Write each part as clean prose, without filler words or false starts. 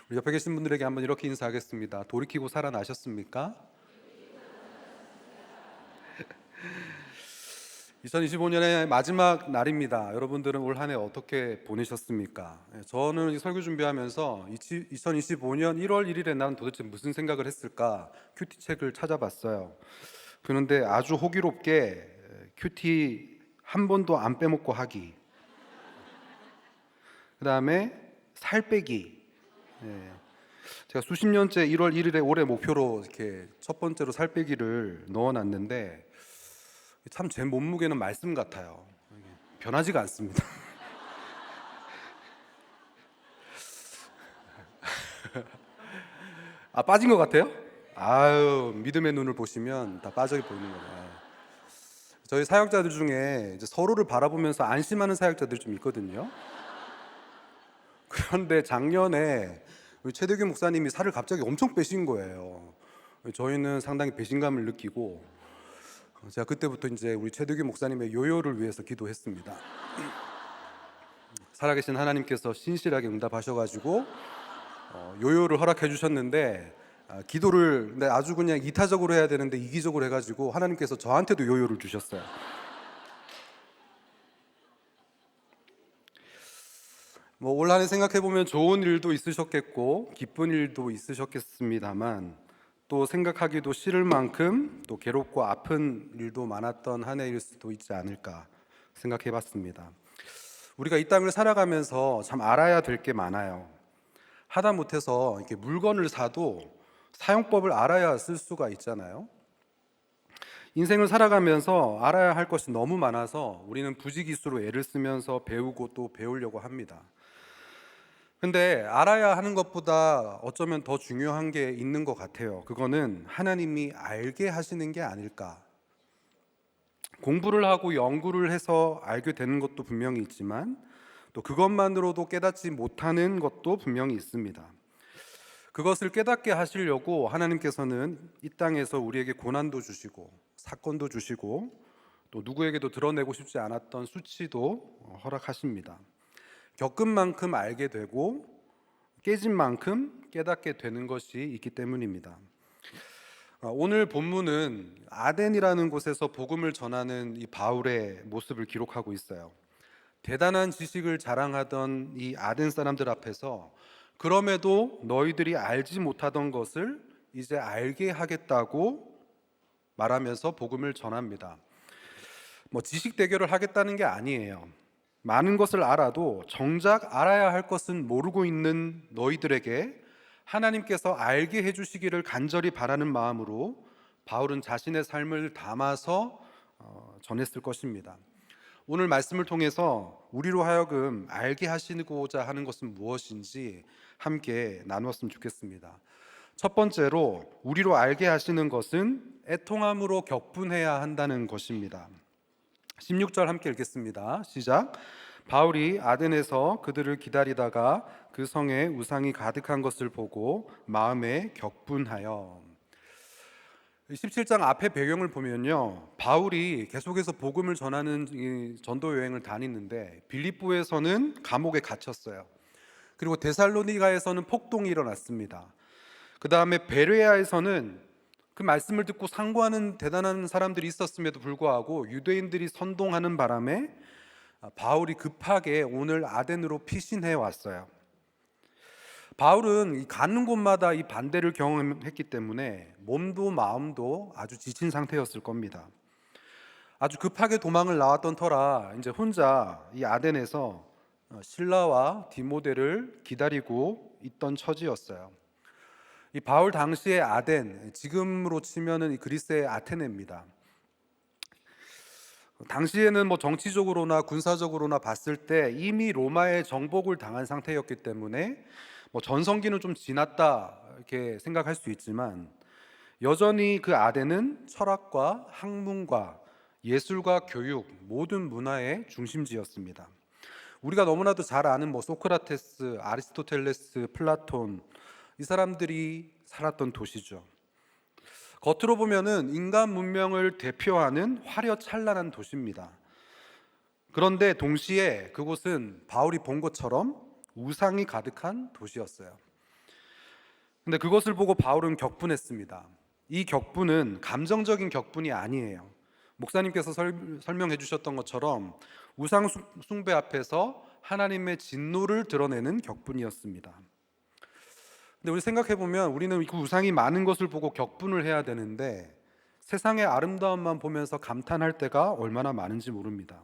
우리 옆에 계신 분들에게 한번 이렇게 인사하겠습니다. 돌이키고 살아나셨습니까? 2025년의 마지막 날입니다. 여러분들은 올 한 해 어떻게 보내셨습니까? 저는 이 설교 준비하면서 2025년 1월 1일에 나는 도대체 무슨 생각을 했을까 큐티 책을 찾아봤어요. 그런데 아주 호기롭게 큐티 한 번도 안 빼먹고 하기, 그 다음에 살 빼기. 제가 수십 년째 1월 1일에 올해 목표로 이렇게 첫 번째로 살 빼기를 넣어놨는데 참 제 몸무게는 말씀 같아요. 변하지가 않습니다. 아, 빠진 것 같아요? 아유, 믿음의 눈을 보시면 다 빠져 보이는 거예요. 저희 사역자들 중에 이제 서로를 바라보면서 안심하는 사역자들이 좀 있거든요. 그런데 작년에 우리 최대규 목사님이 살을 갑자기 엄청 빼신 거예요. 저희는 상당히 배신감을 느끼고 제가 그때부터 이제 우리 최대규 목사님의 요요를 위해서 기도했습니다. 살아계신 하나님께서 신실하게 응답하셔가지고 요요를 허락해 주셨는데 기도를 근데 아주 그냥 이타적으로 해야 되는데 이기적으로 해가지고 하나님께서 저한테도 요요를 주셨어요. 뭐 올 한해 생각해 보면 좋은 일도 있으셨겠고 기쁜 일도 있으셨겠습니다만 또 생각하기도 싫을 만큼 또 괴롭고 아픈 일도 많았던 한 해일 수도 있지 않을까 생각해 봤습니다. 우리가 이 땅을 살아가면서 참 알아야 될 게 많아요. 하다못해서 이렇게 물건을 사도 사용법을 알아야 쓸 수가 있잖아요. 인생을 살아가면서 알아야 할 것이 너무 많아서 우리는 부지기수로 애를 쓰면서 배우고 또 배우려고 합니다. 근데 알아야 하는 것보다 어쩌면 더 중요한 게 있는 것 같아요. 그거는 하나님이 알게 하시는 게 아닐까. 공부를 하고 연구를 해서 알게 되는 것도 분명히 있지만 또 그것만으로도 깨닫지 못하는 것도 분명히 있습니다. 그것을 깨닫게 하시려고 하나님께서는 이 땅에서 우리에게 고난도 주시고 사건도 주시고 또 누구에게도 드러내고 싶지 않았던 수치도 허락하십니다. 겪은 만큼 알게 되고 깨진 만큼 깨닫게 되는 것이 있기 때문입니다. 오늘 본문은 아덴이라는 곳에서 복음을 전하는 이 바울의 모습을 기록하고 있어요. 대단한 지식을 자랑하던 이 아덴 사람들 앞에서 그럼에도 너희들이 알지 못하던 것을 이제 알게 하겠다고 말하면서 복음을 전합니다. 뭐 지식 대결을 하겠다는 게 아니에요. 많은 것을 알아도 정작 알아야 할 것은 모르고 있는 너희들에게 하나님께서 알게 해주시기를 간절히 바라는 마음으로 바울은 자신의 삶을 담아서 전했을 것입니다. 오늘 말씀을 통해서 우리로 하여금 알게 하시고자 하는 것은 무엇인지 함께 나누었으면 좋겠습니다. 첫 번째로 우리로 알게 하시는 것은 애통함으로 격분해야 한다는 것입니다. 16절 함께 읽겠습니다. 시작. 바울이 아덴에서 그들을 기다리다가 그 성에 우상이 가득한 것을 보고 마음에 격분하여. 17장 앞에 배경을 보면요, 바울이 계속해서 복음을 전하는 이 전도 여행을 다니는데 빌립보에서는 감옥에 갇혔어요. 그리고 데살로니가에서는 폭동이 일어났습니다. 그 다음에 베레아에서는 그 말씀을 듣고 상고하는 대단한 사람들이 있었음에도 불구하고 유대인들이 선동하는 바람에 바울이 급하게 오늘 아덴으로 피신해 왔어요. 바울은 가는 곳마다 이 반대를 경험했기 때문에 몸도 마음도 아주 지친 상태였을 겁니다. 아주 급하게 도망을 나왔던 터라 이제 혼자 이 아덴에서 실라와 디모데를 기다리고 있던 처지였어요. 이 바울 당시의 아덴, 지금으로 치면은 이 그리스의 아테네입니다. 당시에는 뭐 정치적으로나 군사적으로나 봤을 때 이미 로마의 정복을 당한 상태였기 때문에 뭐 전성기는 좀 지났다 이렇게 생각할 수 있지만 여전히 그 아덴은 철학과 학문과 예술과 교육 모든 문화의 중심지였습니다. 우리가 너무나도 잘 아는 뭐 소크라테스, 아리스토텔레스, 플라톤 이 사람들이 살았던 도시죠. 겉으로 보면은 인간 문명을 대표하는 화려찬란한 도시입니다. 그런데 동시에 그곳은 바울이 본 것처럼 우상이 가득한 도시였어요. 근데 그것을 보고 바울은 격분했습니다. 이 격분은 감정적인 격분이 아니에요. 목사님께서 설명해 주셨던 것처럼 우상 숭배 앞에서 하나님의 진노를 드러내는 격분이었습니다. 근데 우리 생각해 보면 우리는 그 우상이 많은 것을 보고 격분을 해야 되는데 세상의 아름다움만 보면서 감탄할 때가 얼마나 많은지 모릅니다.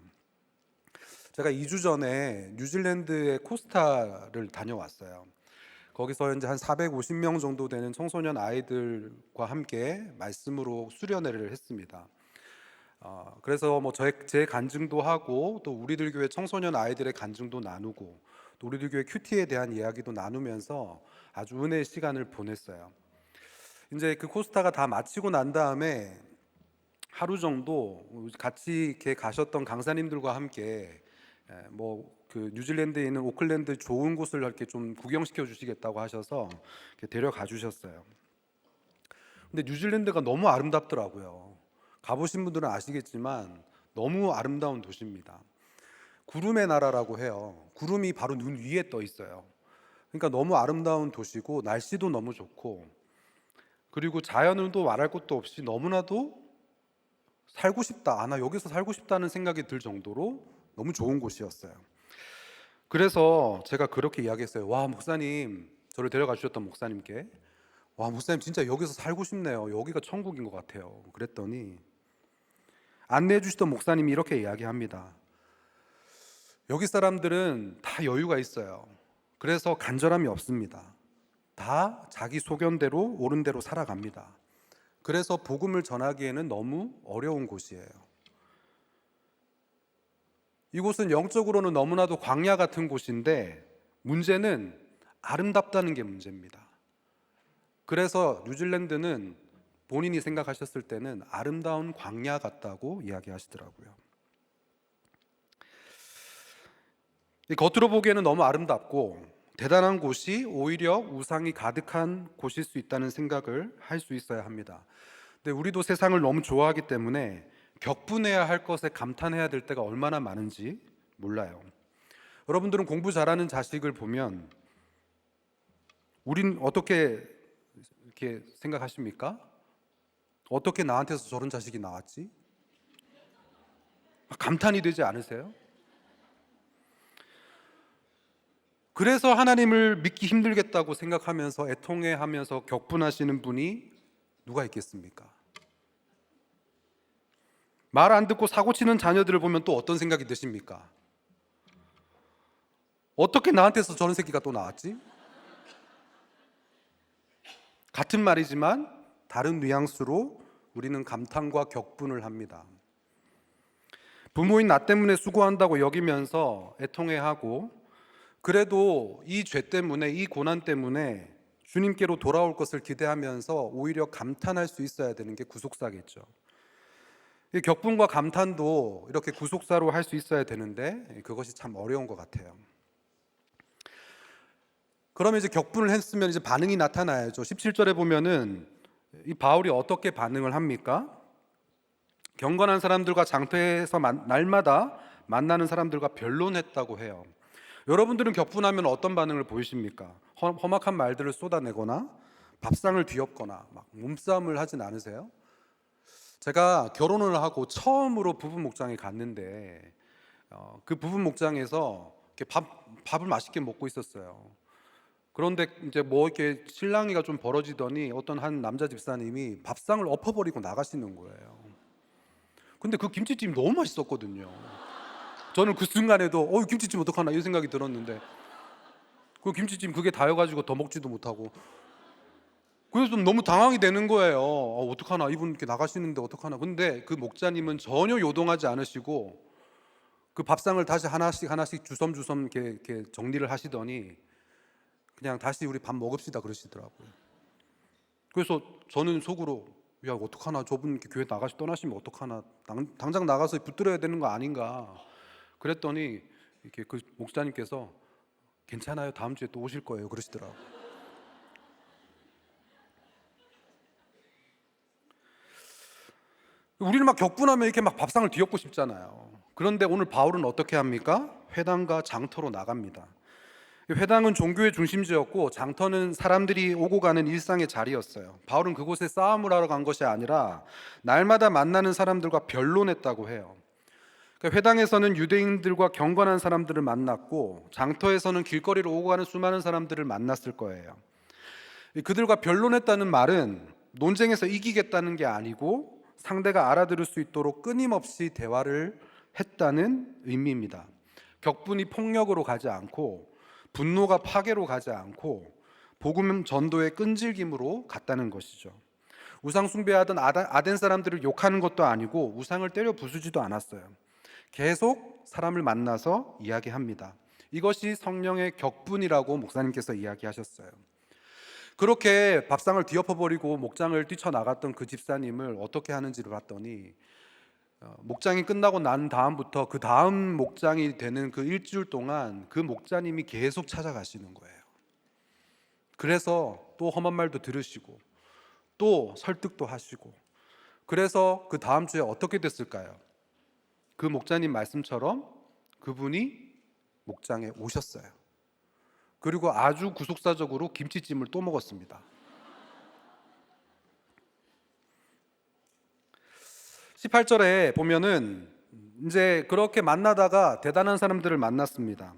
제가 2주 전에 뉴질랜드의 코스타를 다녀왔어요. 거기서 이제 한 450명 정도 되는 청소년 아이들과 함께 말씀으로 수련회를 했습니다. 그래서 뭐 제 간증도 하고 또 우리들 교회 청소년 아이들의 간증도 나누고 또 우리들 교회 큐티에 대한 이야기도 나누면서 아주 은혜의 시간을 보냈어요. 이제 그 코스타가 다 마치고 난 다음에 하루 정도 같이 이렇게 가셨던 강사님들과 함께 그 뉴질랜드에 있는 오클랜드 좋은 곳을 이렇게 좀 구경시켜 주시겠다고 하셔서 이렇게 데려가 주셨어요. 근데 뉴질랜드가 너무 아름답더라고요. 가보신 분들은 아시겠지만 너무 아름다운 도시입니다. 구름의 나라라고 해요. 구름이 바로 눈 위에 떠 있어요. 그러니까 너무 아름다운 도시고 날씨도 너무 좋고 그리고 자연은 또 말할 것도 없이 너무나도 살고 싶다. 나 여기서 살고 싶다는 생각이 들 정도로 너무 좋은 곳이었어요. 그래서 제가 그렇게 이야기했어요. 와, 목사님, 저를 데려가 주셨던 목사님께, 와, 목사님 진짜 여기서 살고 싶네요. 여기가 천국인 것 같아요. 그랬더니 안내해 주시던 목사님이 이렇게 이야기합니다. 여기 사람들은 다 여유가 있어요. 그래서 간절함이 없습니다. 다 자기 소견대로 옳은 대로 살아갑니다. 그래서 복음을 전하기에는 너무 어려운 곳이에요. 이곳은 영적으로는 너무나도 광야 같은 곳인데 문제는 아름답다는 게 문제입니다. 그래서 뉴질랜드는 본인이 생각하셨을 때는 아름다운 광야 같다고 이야기하시더라고요. 겉으로 보기에는 너무 아름답고 대단한 곳이 오히려 우상이 가득한 곳일 수 있다는 생각을 할 수 있어야 합니다. 근데 우리도 세상을 너무 좋아하기 때문에 격분해야 할 것에 감탄해야 될 때가 얼마나 많은지 몰라요. 여러분들은 공부 잘하는 자식을 보면 우린 어떻게 이렇게 생각하십니까? 어떻게 나한테서 저런 자식이 나왔지? 감탄이 되지 않으세요? 그래서 하나님을 믿기 힘들겠다고 생각하면서 애통해하면서 격분하시는 분이 누가 있겠습니까? 말 안 듣고 사고 치는 자녀들을 보면 또 어떤 생각이 드십니까? 어떻게 나한테서 저런 새끼가 또 나왔지? 같은 말이지만 다른 뉘앙스로 우리는 감탄과 격분을 합니다. 부모인 나 때문에 수고한다고 여기면서 애통해하고 그래도 이 죄 때문에 이 고난 때문에 주님께로 돌아올 것을 기대하면서 오히려 감탄할 수 있어야 되는 게 구속사겠죠. 이 격분과 감탄도 이렇게 구속사로 할 수 있어야 되는데 그것이 참 어려운 것 같아요. 그러면 이제 격분을 했으면 이제 반응이 나타나야죠. 17절에 보면은 이 바울이 어떻게 반응을 합니까? 경건한 사람들과 장터에서 날마다 만나는 사람들과 변론했다고 해요. 여러분들은 격분하면 어떤 반응을 보이십니까? 험악한 말들을 쏟아내거나 밥상을 뒤엎거나 막 몸싸움을 하진 않으세요? 제가 결혼을 하고 처음으로 부부 목장에 갔는데 그 부부 목장에서 이렇게 밥을 맛있게 먹고 있었어요. 그런데 이제 뭐 이렇게 실랑이가 좀 벌어지더니 어떤 한 남자 집사님이 밥상을 엎어버리고 나가시는 거예요. 근데 그 김치찜이 너무 맛있었거든요. 저는 그 순간에도 김치찜 어떡하나 이 생각이 들었는데 그 김치찜 그게 다여가지고 더 먹지도 못하고 그래서 좀 너무 당황이 되는 거예요. 어떡하나 이분 이렇게 나가시는데 어떡하나. 근데 그 목자님은 전혀 요동하지 않으시고 그 밥상을 다시 하나씩 주섬주섬 이렇게 정리를 하시더니 그냥 다시 우리 밥 먹읍시다 그러시더라고요. 그래서 저는 속으로 야 어떡하나 저분 이렇게 교회 떠나시면 어떡하나 당장 나가서 붙들어야 되는 거 아닌가 그랬더니 이렇게 그 목사님께서 괜찮아요 다음 주에 또 오실 거예요 그러시더라고요. 우리는 막 격분하면 이렇게 막 밥상을 뒤엎고 싶잖아요. 그런데 오늘 바울은 어떻게 합니까? 회당과 장터로 나갑니다. 회당은 종교의 중심지였고 장터는 사람들이 오고 가는 일상의 자리였어요. 바울은 그곳에 싸움을 하러 간 것이 아니라 날마다 만나는 사람들과 변론했다고 해요. 그러니까 회당에서는 유대인들과 경건한 사람들을 만났고 장터에서는 길거리로 오고 가는 수많은 사람들을 만났을 거예요. 그들과 변론했다는 말은 논쟁에서 이기겠다는 게 아니고 상대가 알아들을 수 있도록 끊임없이 대화를 했다는 의미입니다. 격분이 폭력으로 가지 않고 분노가 파괴로 가지 않고 복음 전도의 끈질김으로 갔다는 것이죠. 우상 숭배하던 아덴 사람들을 욕하는 것도 아니고 우상을 때려 부수지도 않았어요. 계속 사람을 만나서 이야기합니다. 이것이 성령의 격분이라고 목사님께서 이야기하셨어요. 그렇게 밥상을 뒤엎어버리고 목장을 뛰쳐나갔던 그 집사님을 어떻게 하는지를 봤더니 목장이 끝나고 난 다음부터 그 다음 목장이 되는 그 일주일 동안 그 목자님이 계속 찾아가시는 거예요. 그래서 또 험한 말도 들으시고 또 설득도 하시고, 그래서 그 다음 주에 어떻게 됐을까요? 그 목자님 말씀처럼 그분이 목장에 오셨어요. 그리고 아주 구속사적으로 김치찜을 또 먹었습니다. 18절에 보면은 이제 그렇게 만나다가 대단한 사람들을 만났습니다.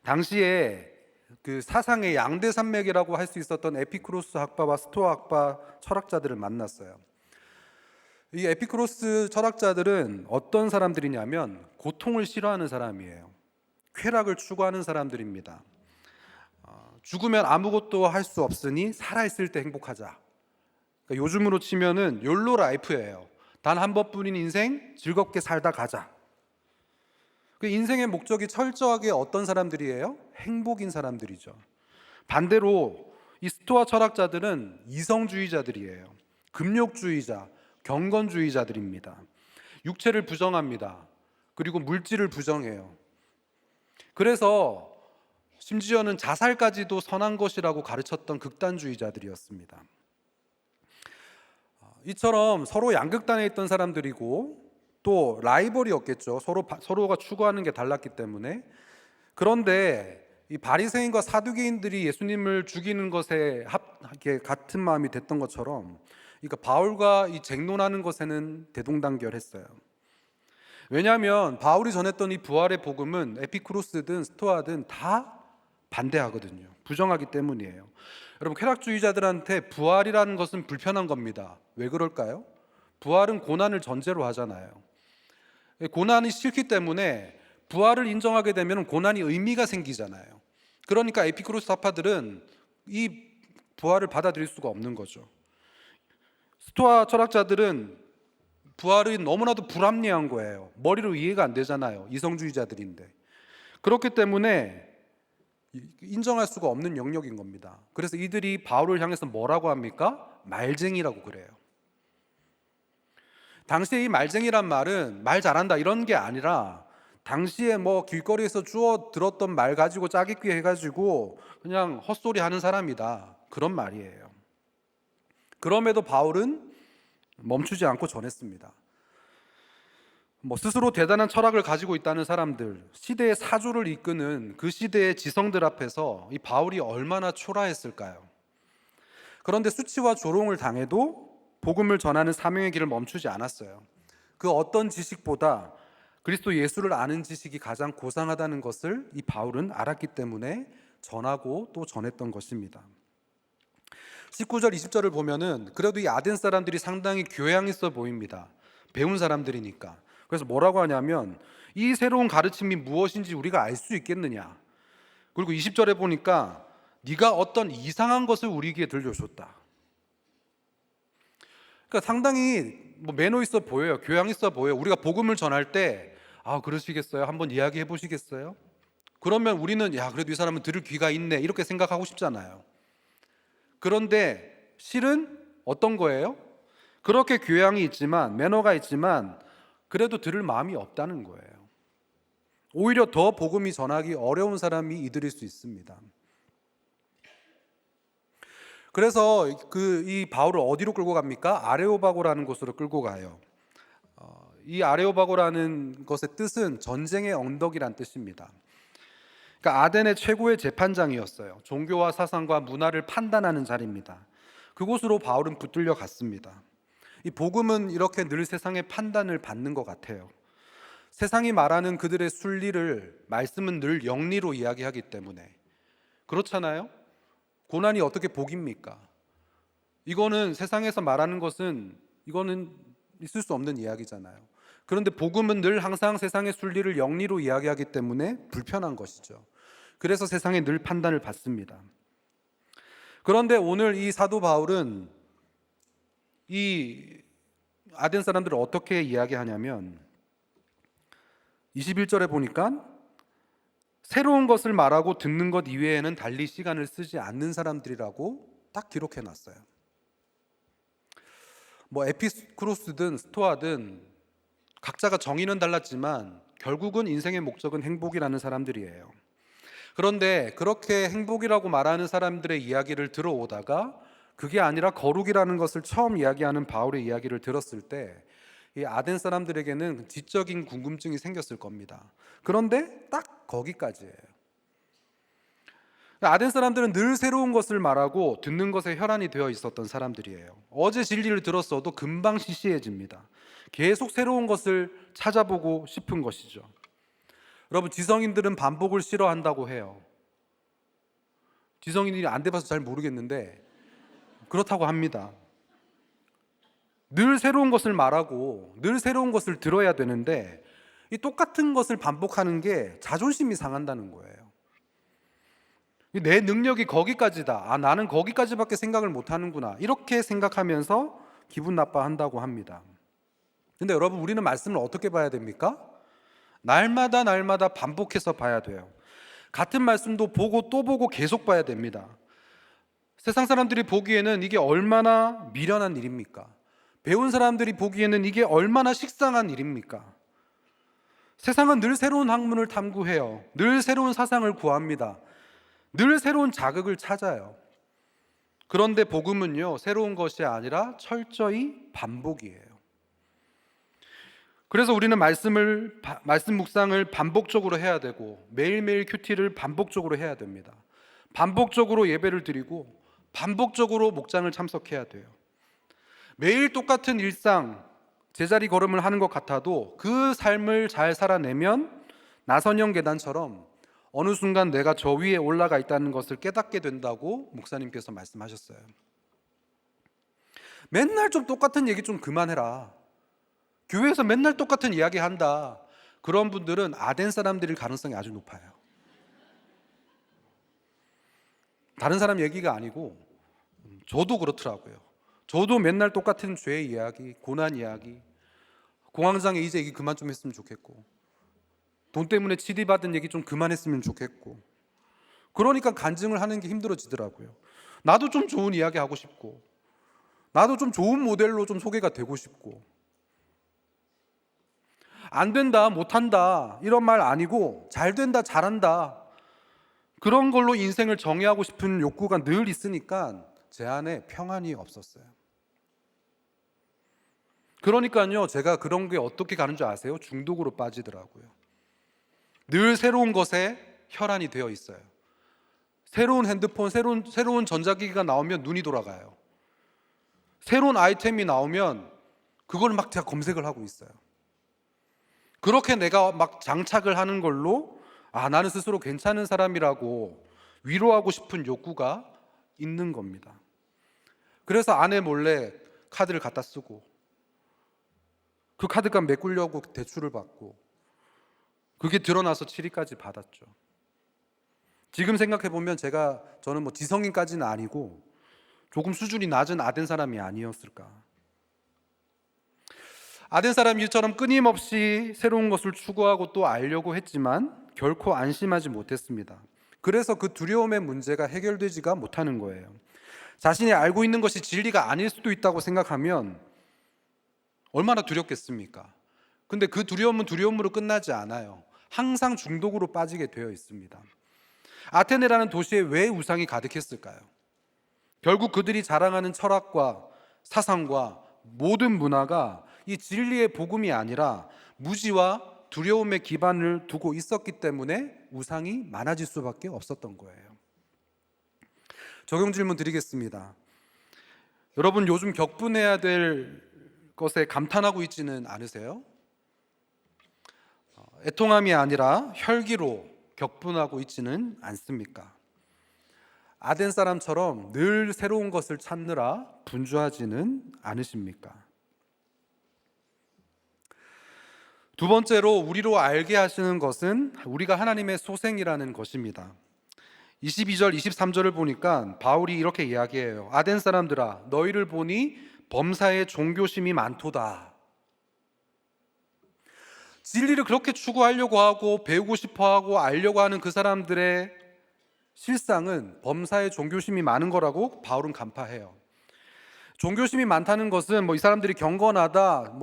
당시에 그 사상의 양대 산맥이라고 할 수 있었던 에피쿠로스 학파와 스토아 학파 철학자들을 만났어요. 이 에피쿠로스 철학자들은 어떤 사람들이냐면 고통을 싫어하는 사람이에요. 쾌락을 추구하는 사람들입니다. 죽으면 아무것도 할 수 없으니 살아있을 때 행복하자. 그러니까 요즘으로 치면은 욜로 라이프예요. 단 한 번뿐인 인생 즐겁게 살다 가자. 그 인생의 목적이 철저하게 어떤 사람들이에요? 행복인 사람들이죠. 반대로 이 스토아 철학자들은 이성주의자들이에요. 금욕주의자, 경건주의자들입니다. 육체를 부정합니다. 그리고 물질을 부정해요. 그래서 심지어는 자살까지도 선한 것이라고 가르쳤던 극단주의자들이었습니다. 이처럼 서로 양극단에 있던 사람들이고 또 라이벌이었겠죠. 서로가 추구하는 게 달랐기 때문에. 그런데 이 바리새인과 사두개인들이 예수님을 죽이는 것에 같은 마음이 됐던 것처럼, 그러니까 바울과 이 쟁론하는 것에는 대동단결했어요. 왜냐하면 바울이 전했던 이 부활의 복음은 에피쿠로스든 스토아든 다 반대하거든요. 부정하기 때문이에요. 여러분, 쾌락주의자들한테 부활이라는 것은 불편한 겁니다. 왜 그럴까요? 부활은 고난을 전제로 하잖아요. 고난이 싫기 때문에 부활을 인정하게 되면 고난이 의미가 생기잖아요. 그러니까 에피쿠로스 학파들은 이 부활을 받아들일 수가 없는 거죠. 스토아 철학자들은 부활이 너무나도 불합리한 거예요. 머리로 이해가 안 되잖아요. 이성주의자들인데. 그렇기 때문에 인정할 수가 없는 영역인 겁니다. 그래서 이들이 바울을 향해서 뭐라고 합니까? 말쟁이라고 그래요. 당시에 이 말쟁이란 말은 말 잘한다 이런 게 아니라 당시에 뭐 길거리에서 주워 들었던 말 가지고 짜깁기 해가지고 그냥 헛소리 하는 사람이다, 그런 말이에요. 그럼에도 바울은 멈추지 않고 전했습니다. 스스로 대단한 철학을 가지고 있다는 사람들, 시대의 사조를 이끄는 그 시대의 지성들 앞에서 이 바울이 얼마나 초라했을까요? 그런데 수치와 조롱을 당해도 복음을 전하는 사명의 길을 멈추지 않았어요. 그 어떤 지식보다 그리스도 예수를 아는 지식이 가장 고상하다는 것을 이 바울은 알았기 때문에 전하고 또 전했던 것입니다. 19절 20절을 보면은 그래도 이 아덴 사람들이 상당히 교양 있어 보입니다. 배운 사람들이니까. 그래서 뭐라고 하냐면 이 새로운 가르침이 무엇인지 우리가 알 수 있겠느냐. 그리고 20절에 보니까 네가 어떤 이상한 것을 우리에게 들려줬다. 그러니까 상당히 매너 있어 보여요. 교양 있어 보여요. 우리가 복음을 전할 때 그러시겠어요? 한번 이야기해 보시겠어요? 그러면 우리는 그래도 이 사람은 들을 귀가 있네 이렇게 생각하고 싶잖아요. 그런데 실은 어떤 거예요? 그렇게 교양이 있지만, 매너가 있지만 그래도 들을 마음이 없다는 거예요. 오히려 더 복음이 전하기 어려운 사람이 이들일 수 있습니다. 그래서 이 바울을 어디로 끌고 갑니까? 아레오바고라는 곳으로 끌고 가요. 이 아레오바고라는 것의 뜻은 전쟁의 언덕이란 뜻입니다. 그러니까 아덴의 최고의 재판장이었어요. 종교와 사상과 문화를 판단하는 자리입니다. 그곳으로 바울은 붙들려 갔습니다. 이 복음은 이렇게 늘 세상의 판단을 받는 것 같아요. 세상이 말하는 그들의 순리를 말씀은 늘 영리로 이야기하기 때문에. 그렇잖아요? 고난이 어떻게 복입니까? 이거는 세상에서 말하는 것은 이거는 있을 수 없는 이야기잖아요. 그런데 복음은 늘 항상 세상의 순리를 영리로 이야기하기 때문에 불편한 것이죠. 그래서 세상에 늘 판단을 받습니다. 그런데 오늘 이 사도 바울은 이 아덴 사람들을 어떻게 이야기하냐면 21절에 보니까 새로운 것을 말하고 듣는 것 이외에는 달리 시간을 쓰지 않는 사람들이라고 딱 기록해 놨어요. 뭐 에피쿠로스든 스토아든 각자가 정의는 달랐지만 결국은 인생의 목적은 행복이라는 사람들이에요. 그런데 그렇게 행복이라고 말하는 사람들의 이야기를 들어오다가 그게 아니라 거룩이라는 것을 처음 이야기하는 바울의 이야기를 들었을 때 이 아덴 사람들에게는 지적인 궁금증이 생겼을 겁니다. 그런데 딱 거기까지예요. 아덴 사람들은 늘 새로운 것을 말하고 듣는 것에 혈안이 되어 있었던 사람들이에요. 어제 진리를 들었어도 금방 시시해집니다. 계속 새로운 것을 찾아보고 싶은 것이죠. 여러분, 지성인들은 반복을 싫어한다고 해요. 지성인이 안 돼봐서 잘 모르겠는데 그렇다고 합니다. 늘 새로운 것을 말하고 늘 새로운 것을 들어야 되는데 이 똑같은 것을 반복하는 게 자존심이 상한다는 거예요. 내 능력이 거기까지다. 나는 거기까지밖에 생각을 못하는구나. 이렇게 생각하면서 기분 나빠한다고 합니다. 근데 여러분, 우리는 말씀을 어떻게 봐야 됩니까? 날마다 반복해서 봐야 돼요. 같은 말씀도 보고 또 보고 계속 봐야 됩니다. 세상 사람들이 보기에는 이게 얼마나 미련한 일입니까? 배운 사람들이 보기에는 이게 얼마나 식상한 일입니까? 세상은 늘 새로운 학문을 탐구해요. 늘 새로운 사상을 구합니다. 늘 새로운 자극을 찾아요. 그런데 복음은요, 새로운 것이 아니라 철저히 반복이에요. 그래서 우리는 말씀 묵상을 반복적으로 해야 되고 매일매일 큐티를 반복적으로 해야 됩니다. 반복적으로 예배를 드리고 반복적으로 목장을 참석해야 돼요. 매일 똑같은 일상, 제자리 걸음을 하는 것 같아도 그 삶을 잘 살아내면 나선형 계단처럼 어느 순간 내가 저 위에 올라가 있다는 것을 깨닫게 된다고 목사님께서 말씀하셨어요. 맨날 좀 똑같은 얘기 좀 그만해라. 교회에서 맨날 똑같은 이야기 한다. 그런 분들은 아덴 사람들일 가능성이 아주 높아요. 다른 사람 얘기가 아니고 저도 그렇더라고요. 저도 맨날 똑같은 죄 이야기, 고난 이야기, 공황장애 이제 얘기 그만 좀 했으면 좋겠고, 돈 때문에 치디받은 얘기 좀 그만했으면 좋겠고, 그러니까 간증을 하는 게 힘들어지더라고요. 나도 좀 좋은 이야기 하고 싶고, 나도 좀 좋은 모델로 좀 소개가 되고 싶고, 안 된다, 못한다 이런 말 아니고 잘 된다, 잘한다 그런 걸로 인생을 정의하고 싶은 욕구가 늘 있으니까 제 안에 평안이 없었어요. 그러니까요, 제가 그런 게 어떻게 가는 줄 아세요? 중독으로 빠지더라고요. 늘 새로운 것에 혈안이 되어 있어요. 새로운 핸드폰, 새로운 전자기기가 나오면 눈이 돌아가요. 새로운 아이템이 나오면 그걸 막 제가 검색을 하고 있어요. 그렇게 내가 막 장착을 하는 걸로 나는 스스로 괜찮은 사람이라고 위로하고 싶은 욕구가 있는 겁니다. 그래서 아내 몰래 카드를 갖다 쓰고 그 카드값 메꾸려고 대출을 받고 그게 드러나서 치리까지 받았죠. 지금 생각해보면 저는 뭐 지성인까지는 아니고 조금 수준이 낮은 아덴 사람이 아니었을까. 아덴 사람 일처럼 끊임없이 새로운 것을 추구하고 또 알려고 했지만 결코 안심하지 못했습니다. 그래서 그 두려움의 문제가 해결되지가 못하는 거예요. 자신이 알고 있는 것이 진리가 아닐 수도 있다고 생각하면 얼마나 두렵겠습니까? 근데 그 두려움은 두려움으로 끝나지 않아요. 항상 중독으로 빠지게 되어 있습니다. 아테네라는 도시에 왜 우상이 가득했을까요? 결국 그들이 자랑하는 철학과 사상과 모든 문화가 이 진리의 복음이 아니라 무지와 두려움의 기반을 두고 있었기 때문에 우상이 많아질 수밖에 없었던 거예요. 적용 질문 드리겠습니다. 여러분, 요즘 격분해야 될 것에 감탄하고 있지는 않으세요? 애통함이 아니라 혈기로 격분하고 있지는 않습니까? 아덴 사람처럼 늘 새로운 것을 찾느라 분주하지는 않으십니까? 두 번째로 우리로 알게 하시는 것은 우리가 하나님의 소생이라는 것입니다. 22절, 23절을 보니까 바울이 이렇게 이야기해요. 아덴 사람들아, 너희를 보니 범사에 종교심이 많도다. 진리를 그렇게 추구하려고 하고 배우고 싶어하고 알려고 하는 그 사람들의 실상은 범사에 종교심이 많은 거라고 바울은 간파해요. 종교심이 많다는 것은 이 사람들이 경건하다,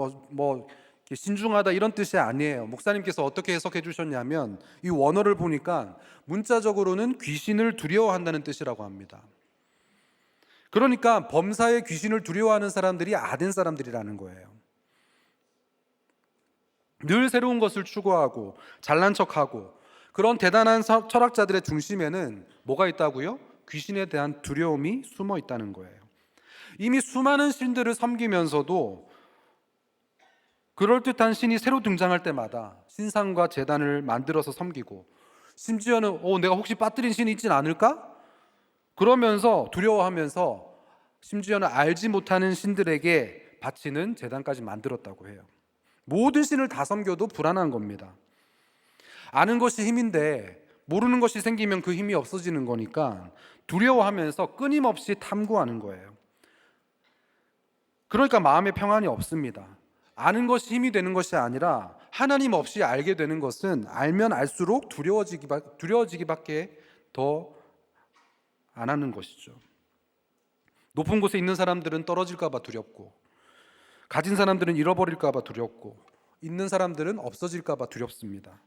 신중하다 이런 뜻이 아니에요. 목사님께서 어떻게 해석해 주셨냐면 이 원어를 보니까 문자적으로는 귀신을 두려워한다는 뜻이라고 합니다. 그러니까 범사에 귀신을 두려워하는 사람들이 아덴 사람들이라는 거예요. 늘 새로운 것을 추구하고 잘난 척하고 그런 대단한 철학자들의 중심에는 뭐가 있다고요? 귀신에 대한 두려움이 숨어 있다는 거예요. 이미 수많은 신들을 섬기면서도 그럴듯한 신이 새로 등장할 때마다 신상과 제단을 만들어서 섬기고 심지어는 내가 혹시 빠뜨린 신이 있진 않을까? 그러면서 두려워하면서 심지어는 알지 못하는 신들에게 바치는 제단까지 만들었다고 해요. 모든 신을 다 섬겨도 불안한 겁니다. 아는 것이 힘인데 모르는 것이 생기면 그 힘이 없어지는 거니까 두려워하면서 끊임없이 탐구하는 거예요. 그러니까 마음에 평안이 없습니다. 아는 것이 힘이 되는 것이 아니라 하나님 없이 알게 되는 것은 알면 알수록 두려워지기밖에 더 안 하는 것이죠. 높은 곳에 있는 사람들은 떨어질까 봐 두렵고, 가진 사람들은 잃어버릴까 봐 두렵고, 있는 사람들은 없어질까 봐 두렵습니다.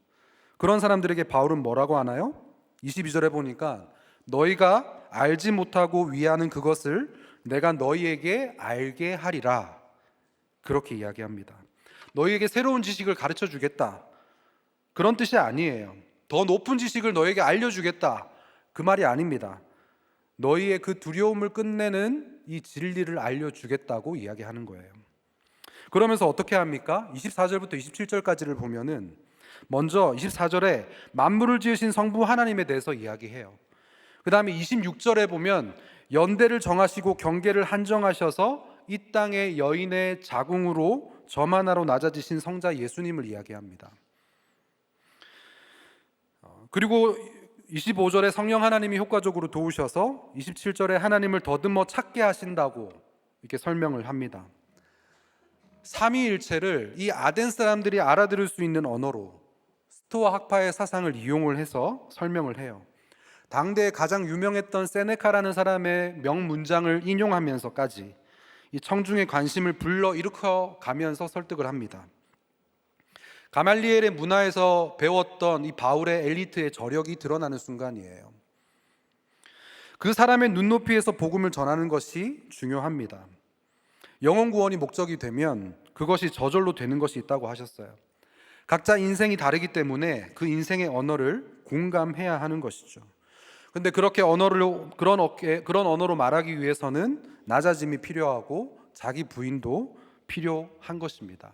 그런 사람들에게 바울은 뭐라고 하나요? 22절에 보니까 너희가 알지 못하고 위하는 그것을 내가 너희에게 알게 하리라, 그렇게 이야기합니다. 너희에게 새로운 지식을 가르쳐 주겠다, 그런 뜻이 아니에요. 더 높은 지식을 너희에게 알려주겠다, 그 말이 아닙니다. 너희의 그 두려움을 끝내는 이 진리를 알려주겠다고 이야기하는 거예요. 그러면서 어떻게 합니까? 24절부터 27절까지를 보면은 먼저 24절에 만물을 지으신 성부 하나님에 대해서 이야기해요. 그 다음에 26절에 보면 연대를 정하시고 경계를 한정하셔서 이 땅의 여인의 자궁으로 점 하나로 낮아지신 성자 예수님을 이야기합니다. 그리고 25절에 성령 하나님이 효과적으로 도우셔서 27절에 하나님을 더듬어 찾게 하신다고 이렇게 설명을 합니다. 삼위일체를 이 아덴 사람들이 알아들을 수 있는 언어로 스토아 학파의 사상을 이용을 해서 설명을 해요. 당대에 가장 유명했던 세네카라는 사람의 명문장을 인용하면서까지 이 청중의 관심을 불러일으켜 가면서 설득을 합니다. 가말리엘의 문화에서 배웠던 이 바울의 엘리트의 저력이 드러나는 순간이에요. 그 사람의 눈높이에서 복음을 전하는 것이 중요합니다. 영혼 구원이 목적이 되면 그것이 저절로 되는 것이 있다고 하셨어요. 각자 인생이 다르기 때문에 그 인생의 언어를 공감해야 하는 것이죠. 근데 그렇게 그런 언어로 말하기 위해서는 낮아짐이 필요하고 자기 부인도 필요한 것입니다.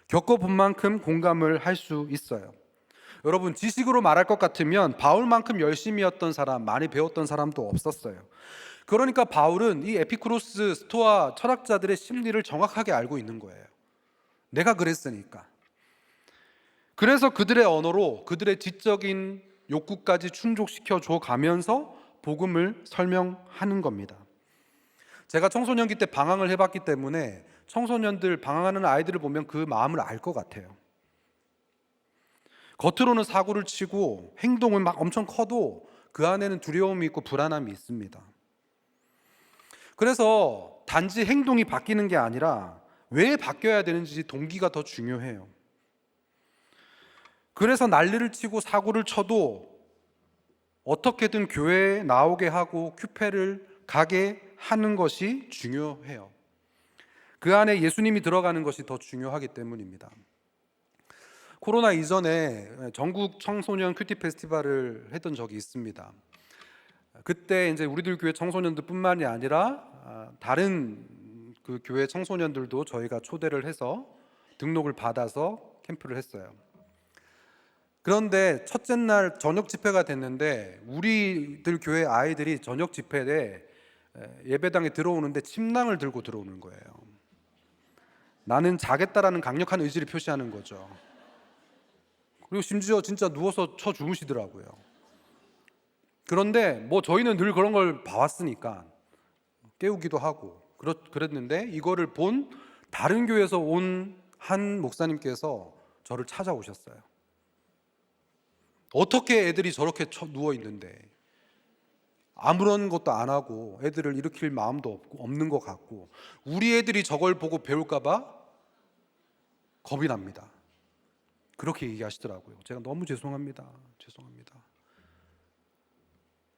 겪어본 만큼 공감을 할 수 있어요. 여러분, 지식으로 말할 것 같으면 바울만큼 열심히였던 사람, 많이 배웠던 사람도 없었어요. 그러니까 바울은 이 에피쿠로스 스토아 철학자들의 심리를 정확하게 알고 있는 거예요. 내가 그랬으니까. 그래서 그들의 언어로 그들의 지적인 욕구까지 충족시켜 줘 가면서 복음을 설명하는 겁니다. 제가 청소년기 때 방황을 해봤기 때문에 청소년들, 방황하는 아이들을 보면 그 마음을 알 것 같아요. 겉으로는 사고를 치고 행동은 막 엄청 커도 그 안에는 두려움이 있고 불안함이 있습니다. 그래서 단지 행동이 바뀌는 게 아니라 왜 바뀌어야 되는지 동기가 더 중요해요. 그래서 난리를 치고 사고를 쳐도 어떻게든 교회에 나오게 하고 큐페를 가게 하는 것이 중요해요. 그 안에 예수님이 들어가는 것이 더 중요하기 때문입니다. 코로나 이전에 전국 청소년 큐티 페스티벌을 했던 적이 있습니다. 그때 이제 우리들 교회 청소년들뿐만이 아니라 다른 그 교회 청소년들도 저희가 초대를 해서 등록을 받아서 캠프를 했어요. 그런데 첫째 날 저녁 집회가 됐는데 우리들 교회 아이들이 저녁 집회에 예배당에 들어오는데 침낭을 들고 들어오는 거예요. 나는 자겠다라는 강력한 의지를 표시하는 거죠. 그리고 심지어 진짜 누워서 쳐 주무시더라고요. 그런데 뭐 저희는 늘 그런 걸 봐왔으니까 깨우기도 하고 그랬는데 이거를 본 다른 교회에서 온 한 목사님께서 저를 찾아오셨어요. 어떻게 애들이 저렇게 누워 있는데 아무런 것도 안 하고 애들을 일으킬 마음도 없는 것 같고 우리 애들이 저걸 보고 배울까 봐 겁이 납니다. 그렇게 얘기하시더라고요. 제가 너무 죄송합니다.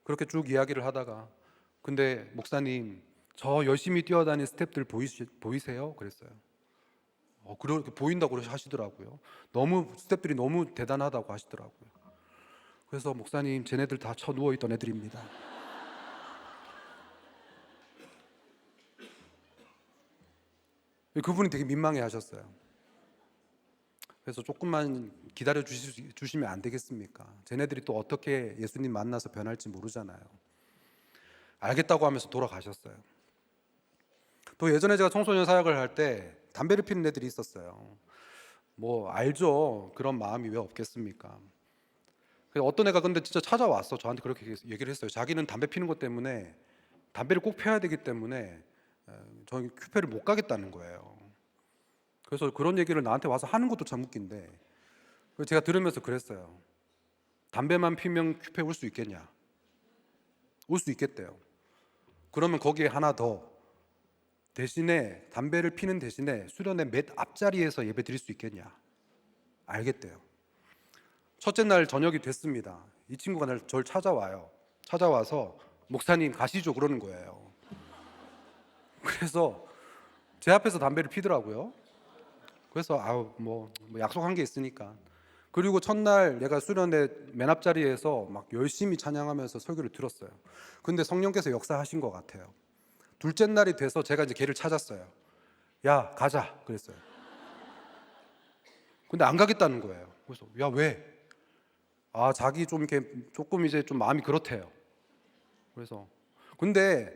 그렇게 쭉 이야기를 하다가 근데 목사님 저 열심히 뛰어다니는 스태프들 보이세요? 그랬어요. 그렇게 보인다고 하시더라고요. 너무 스태프들이 너무 대단하다고 하시더라고요. 그래서 목사님 쟤네들 다 쳐 누워있던 애들입니다. 그분이 되게 민망해 하셨어요. 그래서 조금만 기다려 주시면 안 되겠습니까? 쟤네들이 또 어떻게 예수님 만나서 변할지 모르잖아요. 알겠다고 하면서 돌아가셨어요. 또 예전에 제가 청소년 사역을 할 때 담배를 피는 애들이 있었어요. 뭐 알죠. 그런 마음이 왜 없겠습니까? 그래서 어떤 애가 근데 진짜 찾아왔어. 저한테 그렇게 얘기를 했어요. 자기는 담배 피는 것 때문에 담배를 꼭 펴야 되기 때문에 저는 큐페를 못 가겠다는 거예요. 그래서 그런 얘기를 나한테 와서 하는 것도 참 웃긴데 제가 들으면서 그랬어요. 담배만 피면 큐페 올 수 있겠냐? 올 수 있겠대요. 그러면 거기에 하나 더 대신에 담배를 피는 대신에 수련회 맨 앞자리에서 예배 드릴 수 있겠냐? 알겠대요. 첫째 날 저녁이 됐습니다. 이 친구가 저를 찾아와서 목사님 가시죠 그러는 거예요. 그래서 제 앞에서 담배를 피더라고요. 그래서 뭐 약속한 게 있으니까. 그리고 첫날 얘가 수련회 맨 앞자리에서 막 열심히 찬양하면서 설교를 들었어요. 근데 성령께서 역사하신 것 같아요. 둘째 날이 돼서 제가 이제 걔를 찾았어요. 야 가자 그랬어요. 근데 안 가겠다는 거예요. 그래서 야 왜? 자기 좀 이렇게 조금 이제 좀 마음이 그렇대요. 그래서 근데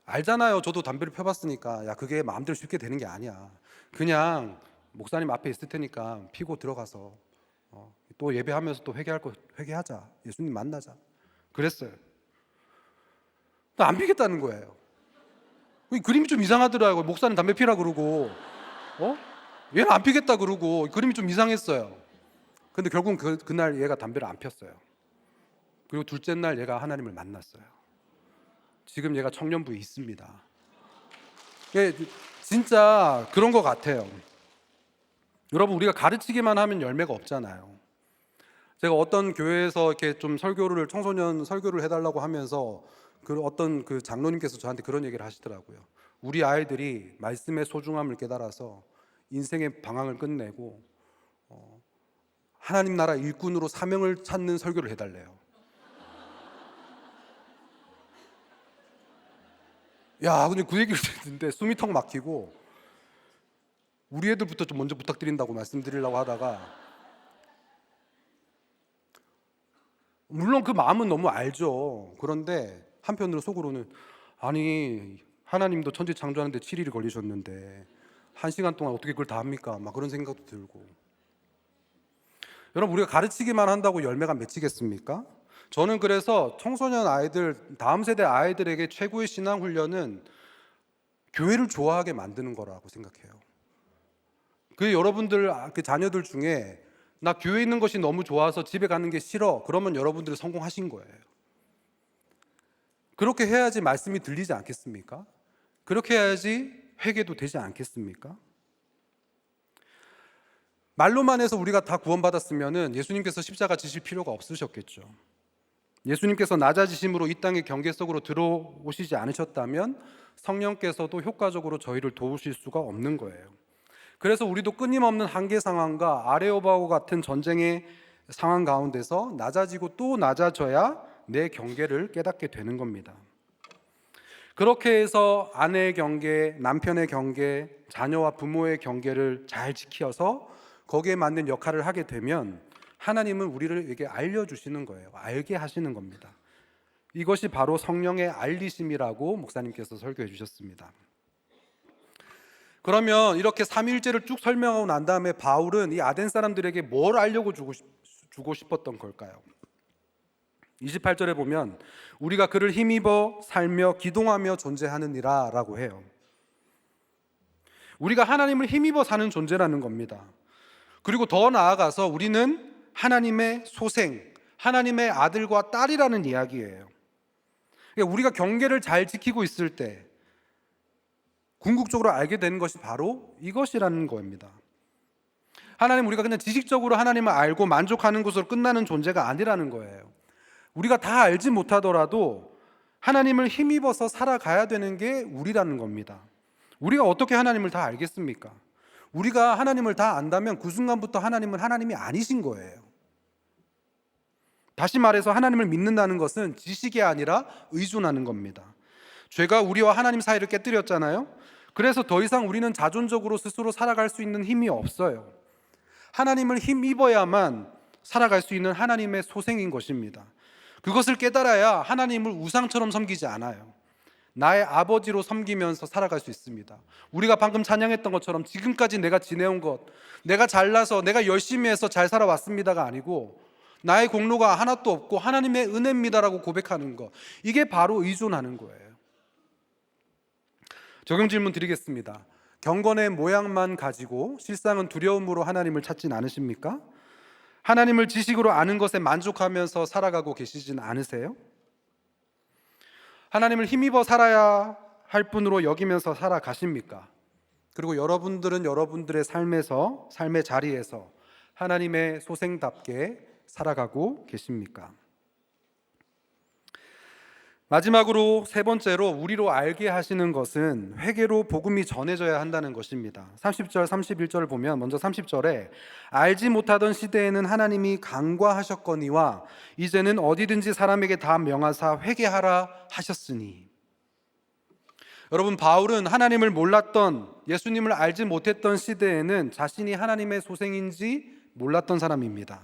알잖아요. 저도 담배를 펴봤으니까 야 그게 마음대로 쉽게 되는 게 아니야. 그냥 목사님 앞에 있을 테니까 피고 들어가서 또 예배하면서 또 회개할 거 회개하자. 예수님 만나자. 그랬어요. 안 피겠다는 거예요. 그림이 좀 이상하더라고요. 목사님 담배 피라 그러고 얘는 안 피겠다 그러고 그림이 좀 이상했어요. 근데 결국은 그날 얘가 담배를 안 폈어요. 그리고 둘째 날 얘가 하나님을 만났어요. 지금 얘가 청년부에 있습니다. 진짜 그런 것 같아요. 여러분 우리가 가르치기만 하면 열매가 없잖아요. 제가 어떤 교회에서 이렇게 좀 청소년 설교를 해달라고 하면서 어떤 그 장로님께서 저한테 그런 얘기를 하시더라고요. 우리 아이들이 말씀의 소중함을 깨달아서 인생의 방향을 끝내고 하나님 나라 일꾼으로 사명을 찾는 설교를 해달래요. 야, 근데 그 얘기를 듣는데 숨이 턱 막히고 우리 애들부터 좀 먼저 부탁드린다고 말씀드리려고 하다가 물론 그 마음은 너무 알죠. 그런데 한편으로 속으로는 아니 하나님도 천지 창조하는데 7일이 걸리셨는데 1시간 동안 어떻게 그걸 다 합니까? 막 그런 생각도 들고. 여러분 우리가 가르치기만 한다고 열매가 맺히겠습니까? 저는 그래서 청소년 아이들, 다음 세대 아이들에게 최고의 신앙 훈련은 교회를 좋아하게 만드는 거라고 생각해요. 여러분들 그 자녀들 중에 나 교회 있는 것이 너무 좋아서 집에 가는 게 싫어. 그러면 여러분들은 성공하신 거예요. 그렇게 해야지 말씀이 들리지 않겠습니까? 그렇게 해야지 회개도 되지 않겠습니까? 말로만 해서 우리가 다 구원받았으면 예수님께서 십자가 지실 필요가 없으셨겠죠. 예수님께서 낮아지심으로 이 땅의 경계 속으로 들어오시지 않으셨다면 성령께서도 효과적으로 저희를 도우실 수가 없는 거예요. 그래서 우리도 끊임없는 한계 상황과 아레오바고 같은 전쟁의 상황 가운데서 낮아지고 또 낮아져야 내 경계를 깨닫게 되는 겁니다. 그렇게 해서 아내의 경계, 남편의 경계, 자녀와 부모의 경계를 잘 지켜서 거기에 맞는 역할을 하게 되면 하나님은 우리에게 알려주시는 거예요. 알게 하시는 겁니다. 이것이 바로 성령의 알리심이라고 목사님께서 설교해 주셨습니다. 그러면 이렇게 삼위일체를 쭉 설명하고 난 다음에 바울은 이 아덴 사람들에게 뭘 알려고 주고 싶었던 걸까요? 28절에 보면 우리가 그를 힘입어 살며 기동하며 존재하느니라 라고 해요. 우리가 하나님을 힘입어 사는 존재라는 겁니다. 그리고 더 나아가서 우리는 하나님의 소생, 하나님의 아들과 딸이라는 이야기예요. 그러니까 우리가 경계를 잘 지키고 있을 때 궁극적으로 알게 되는 것이 바로 이것이라는 겁니다. 하나님, 우리가 그냥 지식적으로 하나님을 알고 만족하는 것으로 끝나는 존재가 아니라는 거예요. 우리가 다 알지 못하더라도 하나님을 힘입어서 살아가야 되는 게 우리라는 겁니다. 우리가 어떻게 하나님을 다 알겠습니까? 우리가 하나님을 다 안다면 그 순간부터 하나님은 하나님이 아니신 거예요. 다시 말해서 하나님을 믿는다는 것은 지식이 아니라 의존하는 겁니다. 죄가 우리와 하나님 사이를 깨뜨렸잖아요. 그래서 더 이상 우리는 자존적으로 스스로 살아갈 수 있는 힘이 없어요. 하나님을 힘입어야만 살아갈 수 있는 하나님의 소생인 것입니다. 그것을 깨달아야 하나님을 우상처럼 섬기지 않아요. 나의 아버지로 섬기면서 살아갈 수 있습니다. 우리가 방금 찬양했던 것처럼 지금까지 내가 지내온 것, 내가 잘나서 내가 열심히 해서 잘 살아왔습니다가 아니고 나의 공로가 하나도 없고 하나님의 은혜입니다라고 고백하는 것, 이게 바로 의존하는 거예요. 적용 질문 드리겠습니다. 경건의 모양만 가지고 실상은 두려움으로 하나님을 찾진 않으십니까? 하나님을 지식으로 아는 것에 만족하면서 살아가고 계시진 않으세요? 하나님을 힘입어 살아야 할 분으로 여기면서 살아가십니까? 그리고 여러분들은 여러분들의 삶의 자리에서 하나님의 소생답게 살아가고 계십니까? 마지막으로 세 번째로 우리로 알게 하시는 것은 회개로 복음이 전해져야 한다는 것입니다. 30절, 31절을 보면 먼저 30절에 알지 못하던 시대에는 하나님이 간과하셨거니와 이제는 어디든지 사람에게 다 명하사 회개하라 하셨으니. 여러분, 바울은 하나님을 몰랐던, 예수님을 알지 못했던 시대에는 자신이 하나님의 소생인지 몰랐던 사람입니다.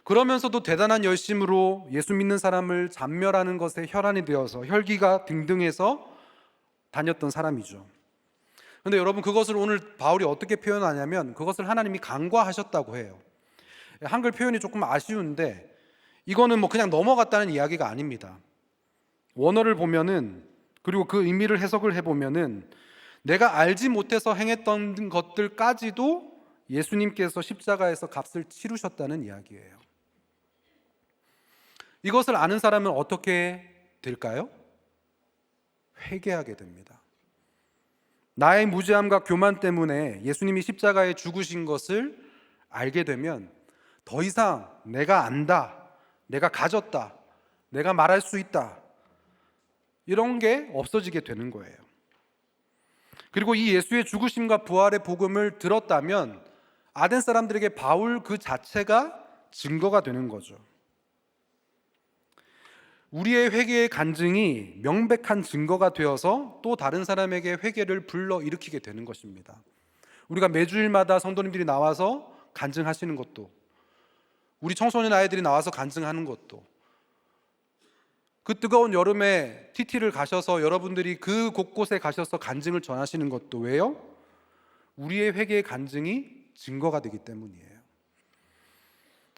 그러면서도 대단한 열심으로 예수 믿는 사람을 잔멸하는 것에 혈안이 되어서 혈기가 등등해서 다녔던 사람이죠. 그런데 여러분, 그것을 오늘 바울이 어떻게 표현하냐면 그것을 하나님이 간과하셨다고 해요. 한글 표현이 조금 아쉬운데 이거는 그냥 넘어갔다는 이야기가 아닙니다. 원어를 보면은, 그리고 그 의미를 해석을 해보면은 내가 알지 못해서 행했던 것들까지도 예수님께서 십자가에서 값을 치르셨다는 이야기예요. 이것을 아는 사람은 어떻게 될까요? 회개하게 됩니다. 나의 무지함과 교만 때문에 예수님이 십자가에 죽으신 것을 알게 되면 더 이상 내가 안다, 내가 가졌다, 내가 말할 수 있다, 이런 게 없어지게 되는 거예요. 그리고 이 예수의 죽으심과 부활의 복음을 들었다면 아덴 사람들에게 바울 그 자체가 증거가 되는 거죠. 우리의 회개의 간증이 명백한 증거가 되어서 또 다른 사람에게 회개를 불러일으키게 되는 것입니다. 우리가 매주일마다 성도님들이 나와서 간증하시는 것도, 우리 청소년 아이들이 나와서 간증하는 것도, 그 뜨거운 여름에 TT를 가셔서 여러분들이 그 곳곳에 가셔서 간증을 전하시는 것도 왜요? 우리의 회개의 간증이 증거가 되기 때문이에요.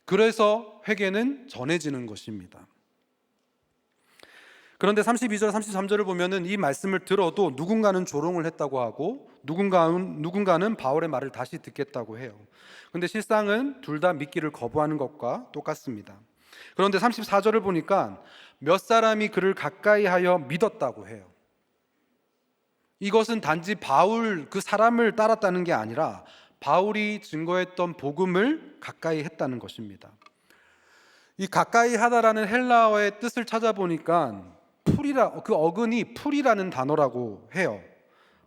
그래서 회개는 전해지는 것입니다. 그런데 32절, 33절을 보면은 이 말씀을 들어도 누군가는 조롱을 했다고 하고 누군가는 바울의 말을 다시 듣겠다고 해요. 그런데 실상은 둘 다 믿기를 거부하는 것과 똑같습니다. 그런데 34절을 보니까 몇 사람이 그를 가까이 하여 믿었다고 해요. 이것은 단지 바울 그 사람을 따랐다는 게 아니라 바울이 증거했던 복음을 가까이 했다는 것입니다. 이 가까이 하다라는 헬라어의 뜻을 찾아보니까 그 어근이 풀이라는 단어라고 해요.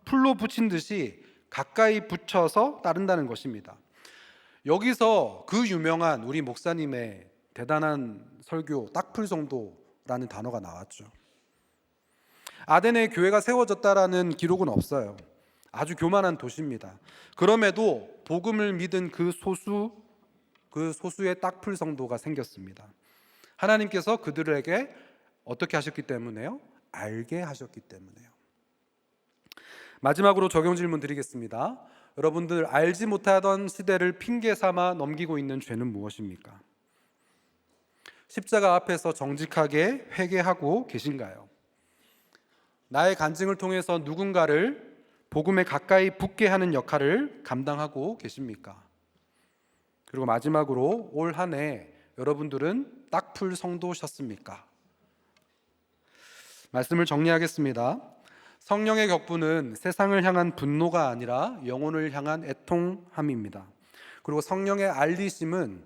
풀로 붙인 듯이 가까이 붙여서 따른다는 것입니다. 여기서 그 유명한 우리 목사님의 대단한 설교 딱풀성도라는 단어가 나왔죠. 아덴에 교회가 세워졌다라는 기록은 없어요. 아주 교만한 도시입니다. 그럼에도 복음을 믿은 그 소수의 딱풀 성도가 생겼습니다. 하나님께서 그들에게 어떻게 하셨기 때문에요? 알게 하셨기 때문에요. 마지막으로 적용 질문 드리겠습니다. 여러분들, 알지 못하던 시대를 핑계 삼아 넘기고 있는 죄는 무엇입니까? 십자가 앞에서 정직하게 회개하고 계신가요? 나의 간증을 통해서 누군가를 복음에 가까이 붙게 하는 역할을 감당하고 계십니까? 그리고 마지막으로 올 한 해 여러분들은 딱풀 성도셨습니까? 말씀을 정리하겠습니다. 성령의 격분은 세상을 향한 분노가 아니라 영혼을 향한 애통함입니다. 그리고 성령의 알리심은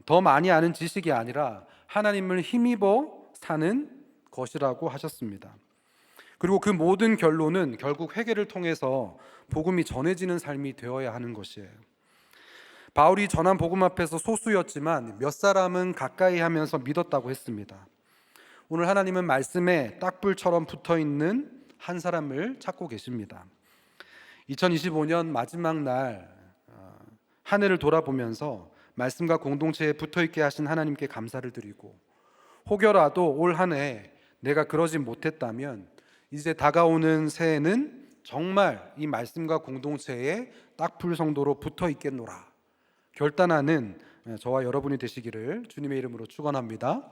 더 많이 아는 지식이 아니라 하나님을 힘입어 사는 것이라고 하셨습니다. 그리고 그 모든 결론은 결국 회개를 통해서 복음이 전해지는 삶이 되어야 하는 것이에요. 바울이 전한 복음 앞에서 소수였지만 몇 사람은 가까이 하면서 믿었다고 했습니다. 오늘 하나님은 말씀에 딱불처럼 붙어있는 한 사람을 찾고 계십니다. 2025년 마지막 날 한 해를 돌아보면서 말씀과 공동체에 붙어있게 하신 하나님께 감사를 드리고, 혹여라도 올 한 해 내가 그러지 못했다면 이제 다가오는 새해는 정말 이 말씀과 공동체에 딱풀 성도로 붙어 있겠노라 결단하는 저와 여러분이 되시기를 주님의 이름으로 축원합니다.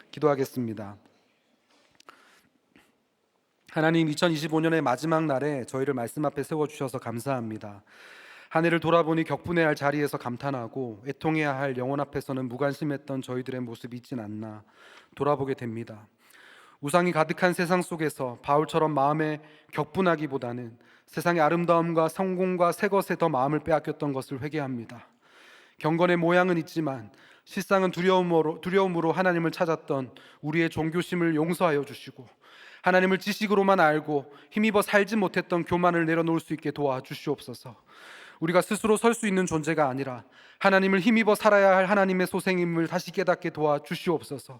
기도하겠습니다. 하나님, 2025년의 마지막 날에 저희를 말씀 앞에 세워주셔서 감사합니다. 한 해를 돌아보니 격분해야 할 자리에서 감탄하고 애통해야 할 영혼 앞에서는 무관심했던 저희들의 모습이 있진 않나 돌아보게 됩니다. 우상이 가득한 세상 속에서 바울처럼 마음에 격분하기보다는 세상의 아름다움과 성공과 새 것에 더 마음을 빼앗겼던 것을 회개합니다. 경건의 모양은 있지만 실상은 두려움으로 하나님을 찾았던 우리의 종교심을 용서하여 주시고, 하나님을 지식으로만 알고 힘입어 살지 못했던 교만을 내려놓을 수 있게 도와주시옵소서. 우리가 스스로 설 수 있는 존재가 아니라 하나님을 힘입어 살아야 할 하나님의 소생임을 다시 깨닫게 도와주시옵소서.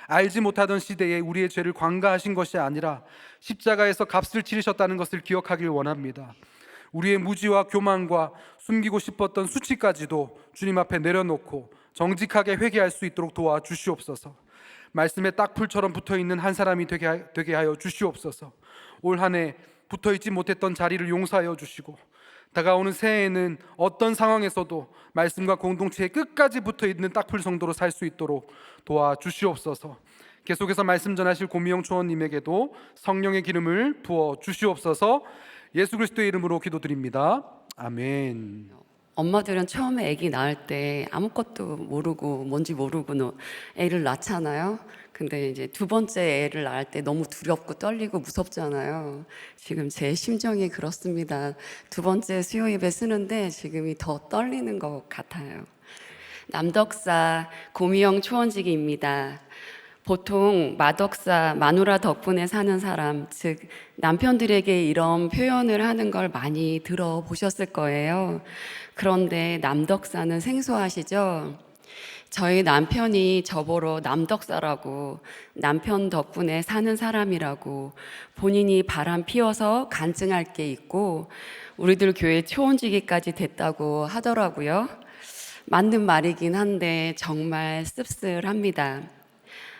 알지 못하던 시대에 우리의 죄를 관가하신 것이 아니라 십자가에서 값을 치르셨다는 것을 기억하길 원합니다. 우리의 무지와 교만과 숨기고 싶었던 수치까지도 주님 앞에 내려놓고 정직하게 회개할 수 있도록 도와주시옵소서. 말씀에 딱풀처럼 붙어있는 한 사람이 되게 하여 주시옵소서. 올 한 해 붙어있지 못했던 자리를 용서하여 주시고, 다가오는 새해에는 어떤 상황에서도 말씀과 공동체에 끝까지 붙어있는 딱풀 성도로 살 수 있도록 도와주시옵소서. 계속해서 말씀 전하실 고미영 초원님에게도 성령의 기름을 부어 주시옵소서. 예수 그리스도의 이름으로 기도드립니다. 아멘. 엄마들은 처음에 아기 낳을 때 아무것도 모르고 뭔지 모르고 애를 낳잖아요. 근데 이제 두 번째 애를 낳을 때 너무 두렵고 떨리고 무섭잖아요. 지금 제 심정이 그렇습니다. 두 번째 수요 예배 쓰는데 지금이 더 떨리는 것 같아요. 남덕사 고미영 초원지기입니다. 보통 마덕사, 마누라 덕분에 사는 사람, 즉 남편들에게 이런 표현을 하는 걸 많이 들어보셨을 거예요. 그런데 남덕사는 생소하시죠? 저희 남편이 저보러 남덕사라고, 남편 덕분에 사는 사람이라고 본인이 바람 피워서 간증할 게 있고 우리들 교회 초원지기까지 됐다고 하더라고요. 맞는 말이긴 한데 정말 씁쓸합니다.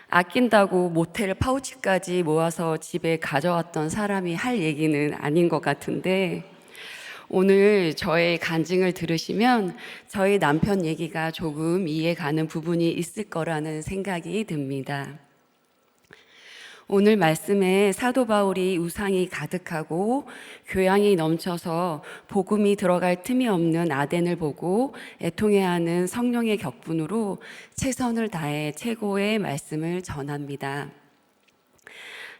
아낀다고 모텔 파우치까지 모아서 집에 가져왔던 사람이 할 얘기는 아닌 것 같은데, 오늘 저의 간증을 들으시면 저희 남편 얘기가 조금 이해가는 부분이 있을 거라는 생각이 듭니다. 오늘 말씀에 사도 바울이 우상이 가득하고 교양이 넘쳐서 복음이 들어갈 틈이 없는 아덴을 보고 애통해야 하는 성령의 격분으로 최선을 다해 최고의 말씀을 전합니다.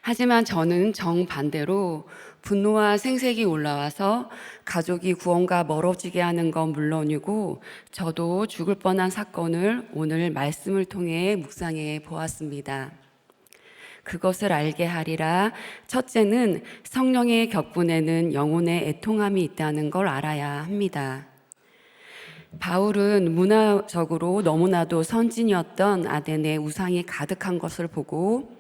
하지만 저는 정반대로 분노와 생색이 올라와서 가족이 구원과 멀어지게 하는 건 물론이고 저도 죽을 뻔한 사건을 오늘 말씀을 통해 묵상해 보았습니다. 그것을 알게 하리라. 첫째는 성령의 격분에는 영혼의 애통함이 있다는 걸 알아야 합니다. 바울은 문화적으로 너무나도 선진이었던 아덴에 우상이 가득한 것을 보고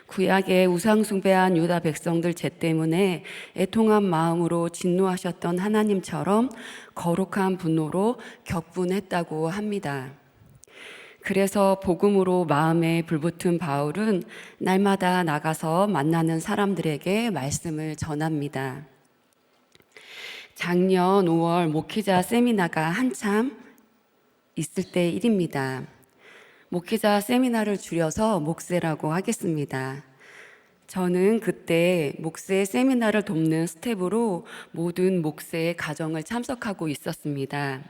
구약의 우상 숭배한 유다 백성들 죄 때문에 애통한 마음으로 진노하셨던 하나님처럼 거룩한 분노로 격분했다고 합니다. 그래서 복음으로 마음에 불붙은 바울은 날마다 나가서 만나는 사람들에게 말씀을 전합니다. 작년 5월 목회자 세미나가 한참 있을 때 일입니다. 목회자 세미나를 줄여서 목세라고 하겠습니다. 저는 그때 목세 세미나를 돕는 스텝으로 모든 목세의 가정을 참석하고 있었습니다.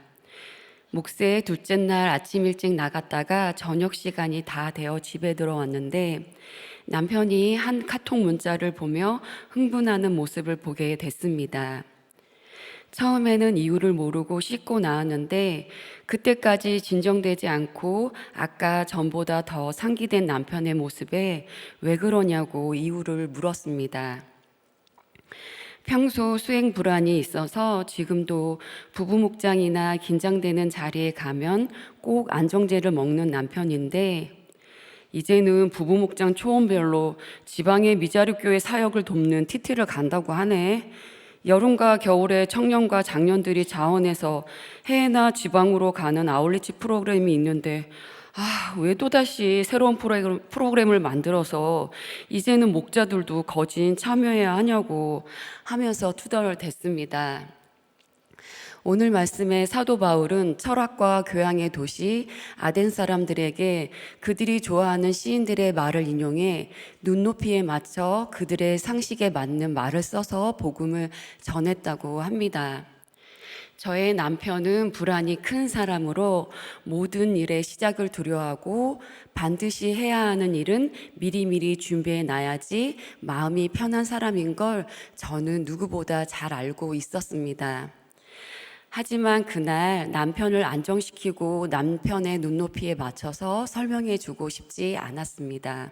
목세 둘째 날 아침 일찍 나갔다가 저녁 시간이 다 되어 집에 들어왔는데 남편이 한 카톡 문자를 보며 흥분하는 모습을 보게 됐습니다. 처음에는 이유를 모르고 씻고 나왔는데 그때까지 진정되지 않고 아까 전보다 더 상기된 남편의 모습에 왜 그러냐고 이유를 물었습니다. 평소 수행 불안이 있어서 지금도 부부 목장이나 긴장되는 자리에 가면 꼭 안정제를 먹는 남편인데 이제는 부부 목장 초원별로 지방의 미자립교회 사역을 돕는 TT를 간다고 하네. 여름과 겨울에 청년과 장년들이 자원해서 해외나 지방으로 가는 아울리치 프로그램이 있는데 왜 또다시 새로운 프로그램을 만들어서 이제는 목자들도 거진 참여해야 하냐고 하면서 투덜댔습니다. 오늘 말씀의 사도 바울은 철학과 교양의 도시 아덴 사람들에게 그들이 좋아하는 시인들의 말을 인용해 눈높이에 맞춰 그들의 상식에 맞는 말을 써서 복음을 전했다고 합니다. 저의 남편은 불안이 큰 사람으로 모든 일의 시작을 두려워하고 반드시 해야 하는 일은 미리미리 준비해 놔야지 마음이 편한 사람인 걸 저는 누구보다 잘 알고 있었습니다. 하지만 그날 남편을 안정시키고 남편의 눈높이에 맞춰서 설명해 주고 싶지 않았습니다.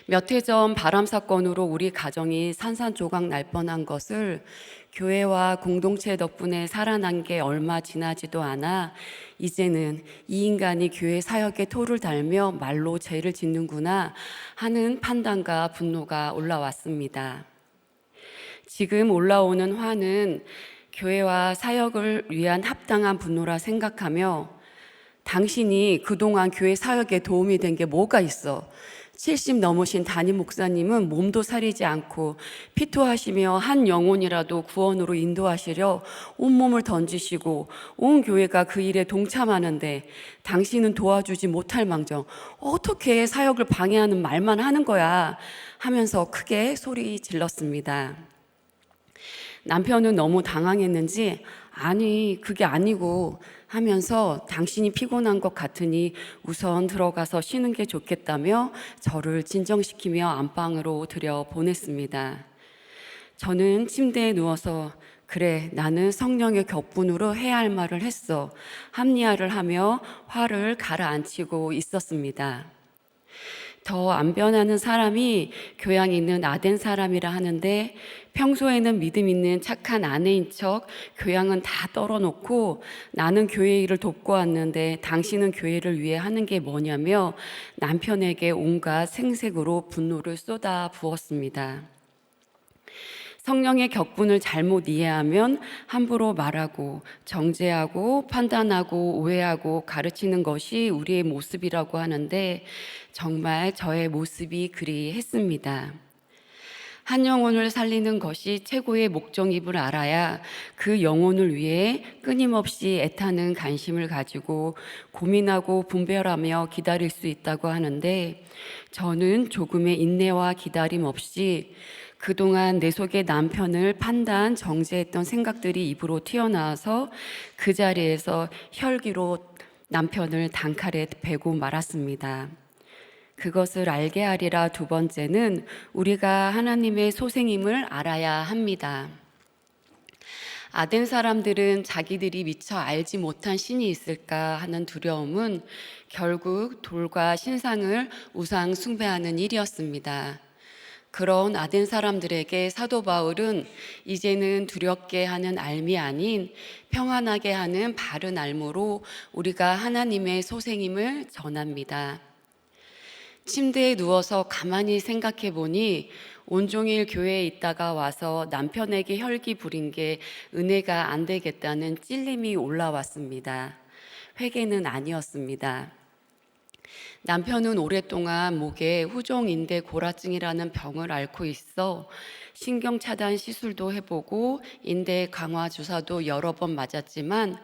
몇 해 전 바람 사건으로 우리 가정이 산산조각 날 뻔한 것을 교회와 공동체 덕분에 살아난 게 얼마 지나지도 않아 이제는 이 인간이 교회 사역에 토를 달며 말로 죄를 짓는구나 하는 판단과 분노가 올라왔습니다. 지금 올라오는 화는 교회와 사역을 위한 합당한 분노라 생각하며 당신이 그동안 교회 사역에 도움이 된 게 뭐가 있어? 70 넘으신 담임 목사님은 몸도 사리지 않고 피토하시며 한 영혼이라도 구원으로 인도하시려 온몸을 던지시고 온 교회가 그 일에 동참하는데 당신은 도와주지 못할 망정 어떻게 사역을 방해하는 말만 하는 거야 하면서 크게 소리 질렀습니다. 남편은 너무 당황했는지 아니 그게 아니고 하면서 당신이 피곤한 것 같으니 우선 들어가서 쉬는 게 좋겠다며 저를 진정시키며 안방으로 들여보냈습니다. 저는 침대에 누워서 그래 나는 성령의 격분으로 해야 할 말을 했어 합리화를 하며 화를 가라앉히고 있었습니다. 더 안 변하는 사람이 교양 있는 아덴 사람이라 하는데 평소에는 믿음 있는 착한 아내인 척 교양은 다 떨어놓고 나는 교회 일을 돕고 왔는데 당신은 교회를 위해 하는 게 뭐냐며 남편에게 온갖 생색으로 분노를 쏟아 부었습니다. 성령의 격분을 잘못 이해하면 함부로 말하고 정죄하고 판단하고 오해하고 가르치는 것이 우리의 모습이라고 하는데 정말 저의 모습이 그리했습니다. 한 영혼을 살리는 것이 최고의 목적임을 알아야 그 영혼을 위해 끊임없이 애타는 관심을 가지고 고민하고 분별하며 기다릴 수 있다고 하는데 저는 조금의 인내와 기다림 없이 그동안 내 속의 남편을 판단, 정죄했던 생각들이 입으로 튀어나와서 그 자리에서 혈기로 남편을 단칼에 베고 말았습니다. 그것을 알게 하리라 두 번째는 우리가 하나님의 소생임을 알아야 합니다. 아덴 사람들은 자기들이 미처 알지 못한 신이 있을까 하는 두려움은 결국 돌과 신상을 우상 숭배하는 일이었습니다. 그런 아덴 사람들에게 사도 바울은 이제는 두렵게 하는 알미 아닌 평안하게 하는 바른 알무로 우리가 하나님의 소생임을 전합니다. 침대에 누워서 가만히 생각해 보니 온종일 교회에 있다가 와서 남편에게 혈기 부린 게 은혜가 안 되겠다는 찔림이 올라왔습니다. 회개는 아니었습니다. 남편은 오랫동안 목에 후종인대 골화증이라는 병을 앓고 있어 신경차단 시술도 해보고 인대 강화 주사도 여러 번 맞았지만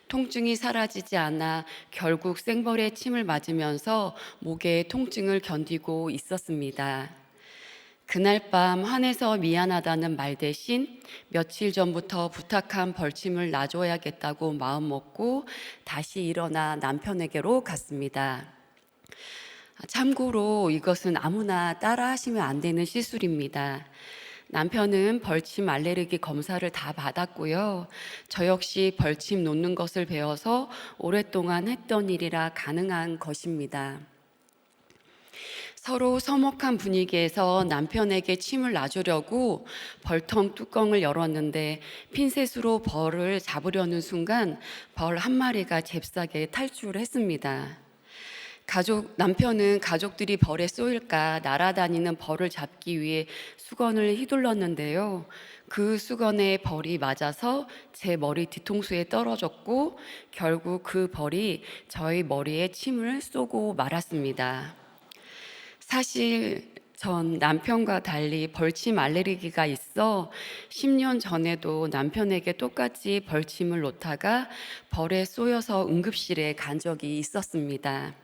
통증이 사라지지 않아 결국 생벌에 침을 맞으면서 목에 통증을 견디고 있었습니다. 그날 밤 화내서 미안하다는 말 대신 며칠 전부터 부탁한 벌침을 놔줘야겠다고 마음먹고 다시 일어나 남편에게로 갔습니다. 참고로 이것은 아무나 따라하시면 안 되는 시술입니다. 남편은 벌침 알레르기 검사를 다 받았고요. 저 역시 벌침 놓는 것을 배워서 오랫동안 했던 일이라 가능한 것입니다. 서로 서먹한 분위기에서 남편에게 침을 놔주려고 벌통 뚜껑을 열었는데 핀셋으로 벌을 잡으려는 순간 벌 한 마리가 잽싸게 탈출했습니다. 남편은 가족들이 벌에 쏘일까 날아다니는 벌을 잡기 위해 수건을 휘둘렀는데요. 그 수건에 벌이 맞아서 제 머리 뒤통수에 떨어졌고 결국 그 벌이 저희 머리에 침을 쏘고 말았습니다. 사실 전 남편과 달리 벌침 알레르기가 있어 10년 전에도 남편에게 똑같이 벌침을 놓다가 벌에 쏘여서 응급실에 간 적이 있었습니다.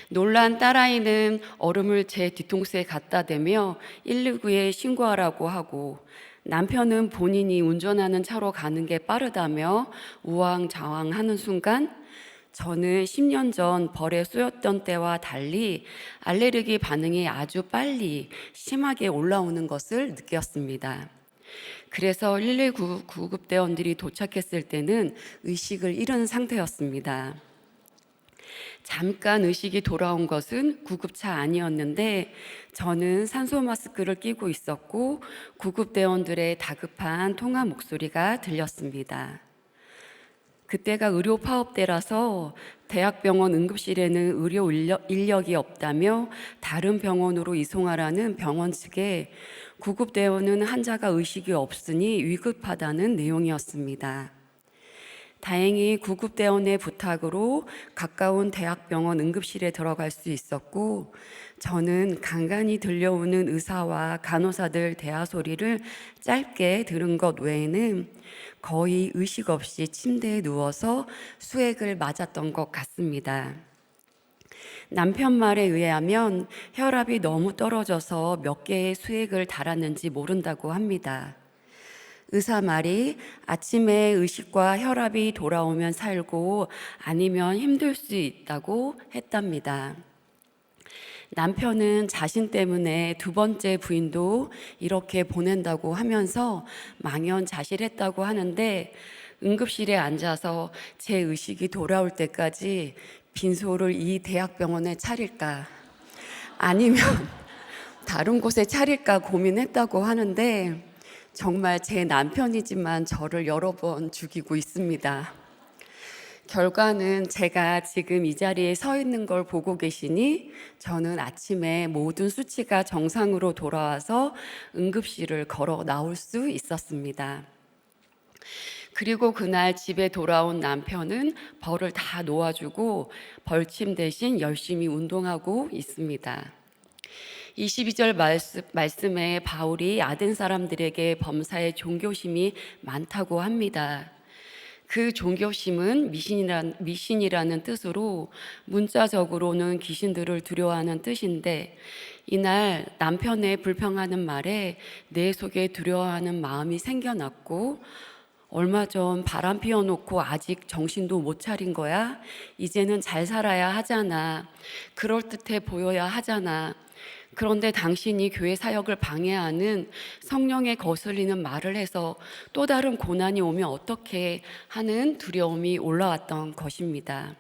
놀란 딸아이는 얼음을 제 뒤통수에 갖다 대며 119에 신고하라고 하고 남편은 본인이 운전하는 차로 가는 게 빠르다며 우왕좌왕하는 순간 저는 10년 전 벌에 쏘였던 때와 달리 알레르기 반응이 아주 빨리 심하게 올라오는 것을 느꼈습니다. 그래서 119 구급대원들이 도착했을 때는 의식을 잃은 상태였습니다. 잠깐 의식이 돌아온 것은 구급차 아니었는데 저는 산소 마스크를 끼고 있었고 구급대원들의 다급한 통화 목소리가 들렸습니다. 그때가 의료 파업 때라서 대학병원 응급실에는 의료 인력이 없다며 다른 병원으로 이송하라는 병원 측에 구급대원은 환자가 의식이 없으니 위급하다는 내용이었습니다. 다행히 구급대원의 부탁으로 가까운 대학병원 응급실에 들어갈 수 있었고 저는 간간히 들려오는 의사와 간호사들 대화 소리를 짧게 들은 것 외에는 거의 의식 없이 침대에 누워서 수액을 맞았던 것 같습니다. 남편 말에 의하면 혈압이 너무 떨어져서 몇 개의 수액을 달았는지 모른다고 합니다. 의사 말이 아침에 의식과 혈압이 돌아오면 살고 아니면 힘들 수 있다고 했답니다. 남편은 자신 때문에 두 번째 부인도 이렇게 보낸다고 하면서 망연자실했다고 하는데 응급실에 앉아서 제 의식이 돌아올 때까지 빈소를 이 대학병원에 차릴까 아니면 다른 곳에 차릴까 고민했다고 하는데 정말 제 남편이지만 저를 여러 번 죽이고 있습니다. 결과는 제가 지금 이 자리에 서 있는 걸 보고 계시니 저는 아침에 모든 수치가 정상으로 돌아와서 응급실을 걸어 나올 수 있었습니다. 그리고 그날 집에 돌아온 남편은 벌을 다 놓아주고 벌침 대신 열심히 운동하고 있습니다. 22절 말씀에 바울이 아덴 사람들에게 범사에 종교심이 많다고 합니다. 그 종교심은 미신이라는 뜻으로 문자적으로는 귀신들을 두려워하는 뜻인데 이날 남편의 불평하는 말에 내 속에 두려워하는 마음이 생겨났고 얼마 전 바람 피워놓고 아직 정신도 못 차린 거야? 이제는 잘 살아야 하잖아. 그럴듯해 보여야 하잖아. 그런데 당신이 교회 사역을 방해하는 성령에 거슬리는 말을 해서 또 다른 고난이 오면 어떻게 하는 두려움이 올라왔던 것입니다.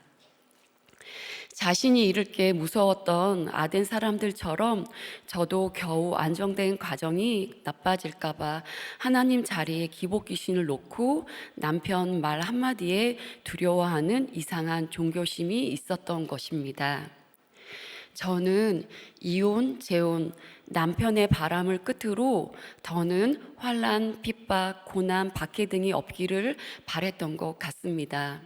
자신이 잃을 게 무서웠던 아덴 사람들처럼 저도 겨우 안정된 가정이 나빠질까 봐 하나님 자리에 기복 귀신을 놓고 남편 말 한마디에 두려워하는 이상한 종교심이 있었던 것입니다. 저는 이혼, 재혼, 남편의 바람을 끝으로 더는 환난, 핍박, 고난, 박해 등이 없기를 바랬던 것 같습니다.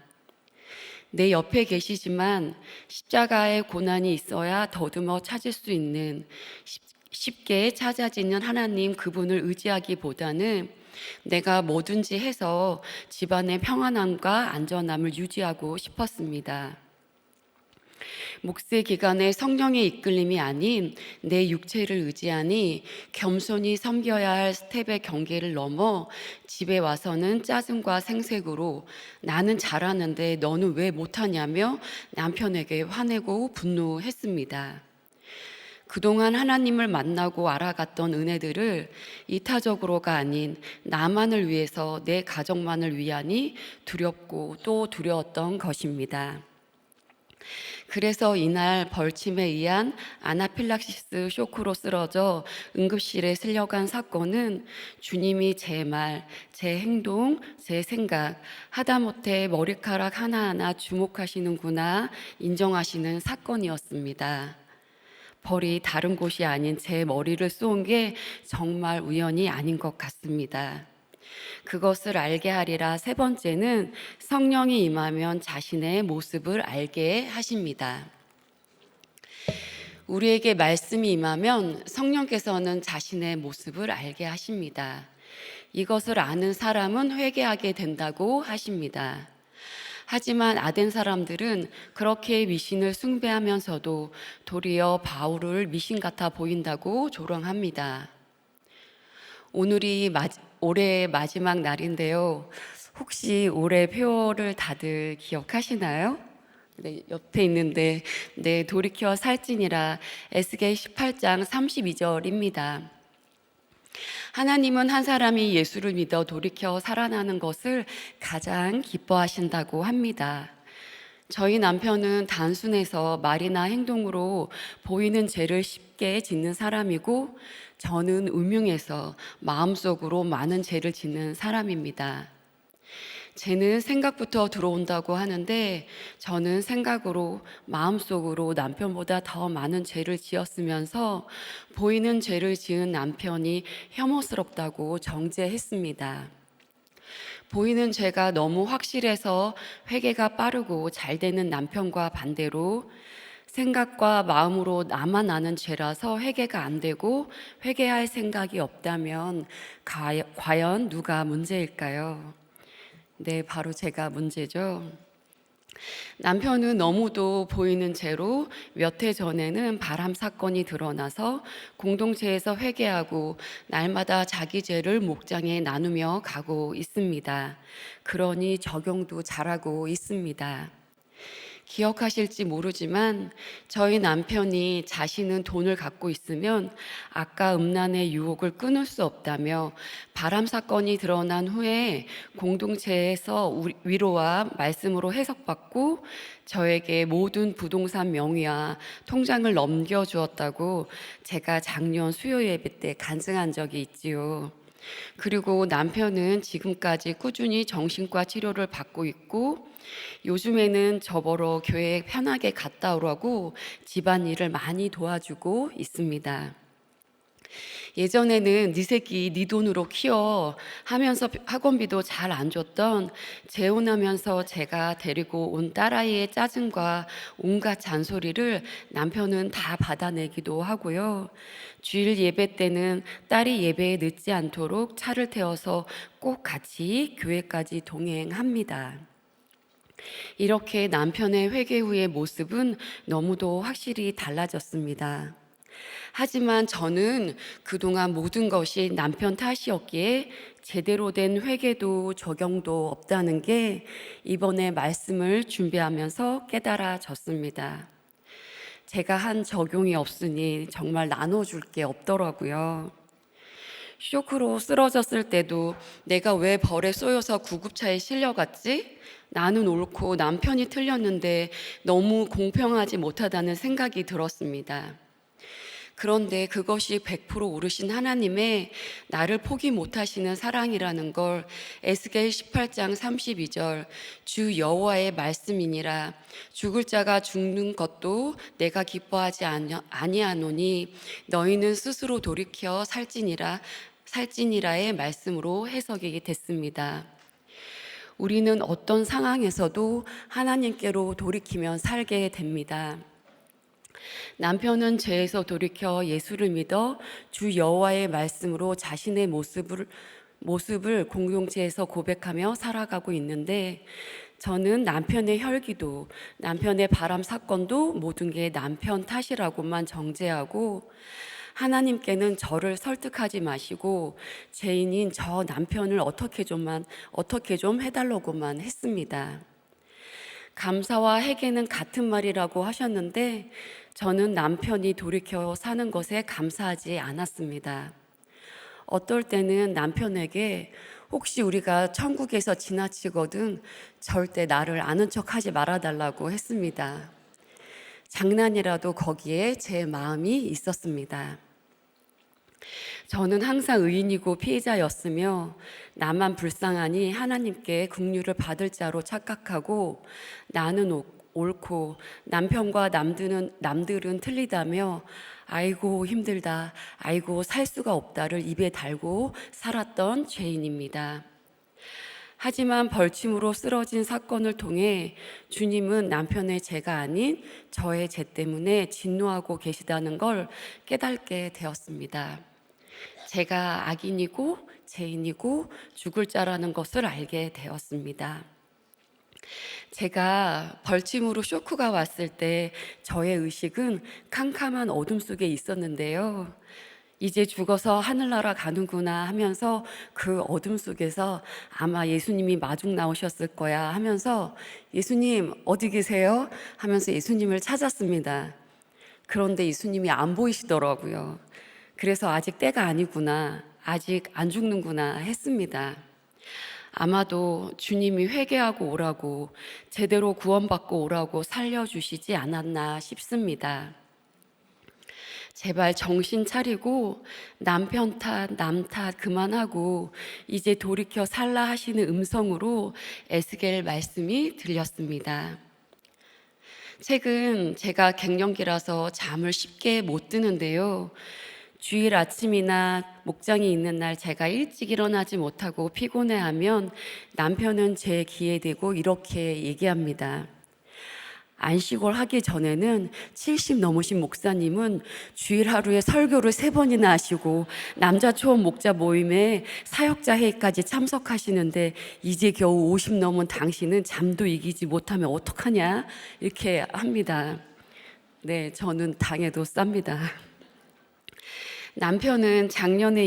내 옆에 계시지만 십자가의 고난이 있어야 더듬어 찾을 수 있는 쉽게 찾아지는 하나님 그분을 의지하기보다는 내가 뭐든지 해서 집안의 평안함과 안전함을 유지하고 싶었습니다. 목세 기간에 성령의 이끌림이 아닌 내 육체를 의지하니 겸손히 섬겨야 할 스텝의 경계를 넘어 집에 와서는 짜증과 생색으로 나는 잘하는데 너는 왜 못하냐며 남편에게 화내고 분노했습니다. 그동안 하나님을 만나고 알아갔던 은혜들을 이타적으로가 아닌 나만을 위해서 내 가족만을 위하니 두렵고 또 두려웠던 것입니다. 그래서 이날 벌침에 의한 아나필락시스 쇼크로 쓰러져 응급실에 실려간 사건은 주님이 제 말, 제 행동, 제 생각, 하다못해 머리카락 하나하나 주목하시는구나 인정하시는 사건이었습니다. 벌이 다른 곳이 아닌 제 머리를 쏘은 게 정말 우연이 아닌 것 같습니다. 그것을 알게 하리라. 세 번째는 성령이 임하면 자신의 모습을 알게 하십니다. 우리에게 말씀이 임하면 성령께서는 자신의 모습을 알게 하십니다. 이것을 아는 사람은 회개하게 된다고 하십니다. 하지만 아덴 사람들은 그렇게 미신을 숭배하면서도 도리어 바울을 미신 같아 보인다고 조롱합니다. 오늘이 올해의 마지막 날인데요. 혹시 올해 표를 다들 기억하시나요? 네, 옆에 있는데 돌이켜 살찌니라 에스겔 18장 32절입니다. 하나님은 한 사람이 예수를 믿어 돌이켜 살아나는 것을 가장 기뻐하신다고 합니다. 저희 남편은 단순해서 말이나 행동으로 보이는 죄를 쉽게 짓는 사람이고 저는 음흉해서 마음속으로 많은 죄를 짓는 사람입니다. 죄는 생각부터 들어온다고 하는데 저는 생각으로 마음속으로 남편보다 더 많은 죄를 지었으면서 보이는 죄를 지은 남편이 혐오스럽다고 정죄했습니다. 보이는 죄가 너무 확실해서 회개가 빠르고 잘 되는 남편과 반대로 생각과 마음으로 나만 아는 죄라서 회개가 안 되고 회개할 생각이 없다면 과연 누가 문제일까요? 네, 바로 제가 문제죠. 남편은 너무도 보이는 죄로 몇 해 전에는 바람 사건이 드러나서 공동체에서 회개하고 날마다 자기 죄를 목장에 나누며 가고 있습니다. 그러니 적용도 잘하고 있습니다. 기억하실지 모르지만 저희 남편이 자신은 돈을 갖고 있으면 아까 음란의 유혹을 끊을 수 없다며 바람 사건이 드러난 후에 공동체에서 위로와 말씀으로 해석받고 저에게 모든 부동산 명의와 통장을 넘겨주었다고 제가 작년 수요 예배 때 간증한 적이 있지요. 그리고 남편은 지금까지 꾸준히 정신과 치료를 받고 있고 요즘에는 저보러 교회에 편하게 갔다 오라고 집안일을 많이 도와주고 있습니다. 예전에는 네 새끼 네 돈으로 키워 하면서 학원비도 잘 안 줬던 재혼하면서 제가 데리고 온 딸아이의 짜증과 온갖 잔소리를 남편은 다 받아내기도 하고요. 주일 예배 때는 딸이 예배에 늦지 않도록 차를 태워서 꼭 같이 교회까지 동행합니다. 이렇게 남편의 회개 후의 모습은 너무도 확실히 달라졌습니다. 하지만 저는 그동안 모든 것이 남편 탓이었기에 제대로 된 회개도 적용도 없다는 게 이번에 말씀을 준비하면서 깨달아졌습니다. 제가 한 적용이 없으니 정말 나눠줄 게 없더라고요. 쇼크로 쓰러졌을 때도 내가 왜 벌에 쏘여서 구급차에 실려갔지? 나는 옳고 남편이 틀렸는데 너무 공평하지 못하다는 생각이 들었습니다. 그런데 그것이 100% 오르신 하나님의 나를 포기 못하시는 사랑이라는 걸 에스겔 18장 32절 주 여호와의 말씀이니라. 죽을 자가 죽는 것도 내가 기뻐하지 아니하노니 너희는 스스로 돌이켜 살찌니라의 말씀으로 해석이 됐습니다. 우리는 어떤 상황에서도 하나님께로 돌이키면 살게 됩니다. 남편은 죄에서 돌이켜 예수를 믿어 주 여호와의 말씀으로 자신의 모습을 공동체에서 고백하며 살아가고 있는데, 저는 남편의 혈기도 남편의 바람 사건도 모든 게 남편 탓이라고만 정죄하고, 하나님께는 저를 설득하지 마시고 죄인인 저 남편을 어떻게 좀 해달라고만 했습니다. 감사와 회개는 같은 말이라고 하셨는데 저는 남편이 돌이켜 사는 것에 감사하지 않았습니다. 어떨 때는 남편에게 혹시 우리가 천국에서 지나치거든 절대 나를 아는 척하지 말아달라고 했습니다. 장난이라도 거기에 제 마음이 있었습니다. 저는 항상 의인이고 피해자였으며 나만 불쌍하니 하나님께 긍휼을 받을 자로 착각하고 나는 옳고 남편과 남들은 틀리다며 아이고 힘들다, 아이고 살 수가 없다를 입에 달고 살았던 죄인입니다. 하지만 벌침으로 쓰러진 사건을 통해 주님은 남편의 죄가 아닌 저의 죄 때문에 진노하고 계시다는 걸 깨닫게 되었습니다. 제가 악인이고 죄인이고 죽을 자라는 것을 알게 되었습니다. 제가 벌침으로 쇼크가 왔을 때 저의 의식은 캄캄한 어둠 속에 있었는데요. 이제 죽어서 하늘나라 가는구나 하면서 그 어둠 속에서 아마 예수님이 마중 나오셨을 거야 하면서 예수님 어디 계세요? 하면서 예수님을 찾았습니다. 그런데 예수님이 안 보이시더라고요. 그래서 아직 때가 아니구나, 아직 안 죽는구나 했습니다. 아마도 주님이 회개하고 오라고, 제대로 구원받고 오라고 살려주시지 않았나 싶습니다. 제발 정신 차리고 남편 탓, 남 탓 그만하고 이제 돌이켜 살라 하시는 음성으로 에스겔 말씀이 들렸습니다. 최근 제가 갱년기라서 잠을 쉽게 못 드는데요. 주일 아침이나 목장이 있는 날 제가 일찍 일어나지 못하고 피곤해하면 남편은 제 귀에 대고 이렇게 얘기합니다. 안식월 하기 전에는 70 넘으신 목사님은 주일 하루에 설교를 3번이나 하시고 남자 초원 목자 모임에 사역자 회의까지 참석하시는데 이제 겨우 50 넘은 당신은 잠도 이기지 못하면 어떡하냐 이렇게 합니다. 네, 저는 당해도 쌉니다. 남편은 작년에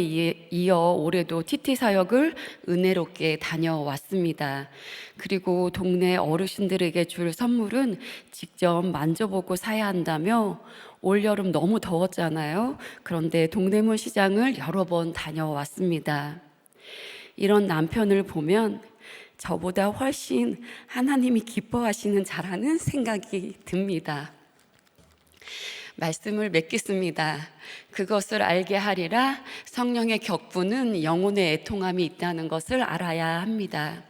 이어 올해도 TT 사역을 은혜롭게 다녀왔습니다. 그리고 동네 어르신들에게 줄 선물은 직접 만져보고 사야 한다며 올여름 너무 더웠잖아요. 그런데 동대문 시장을 여러 번 다녀왔습니다. 이런 남편을 보면 저보다 훨씬 하나님이 기뻐하시는 자라는 생각이 듭니다. 말씀을 맺겠습니다. 그것을 알게 하리라. 성령의 격분은 영혼의 애통함이 있다는 것을 알아야 합니다.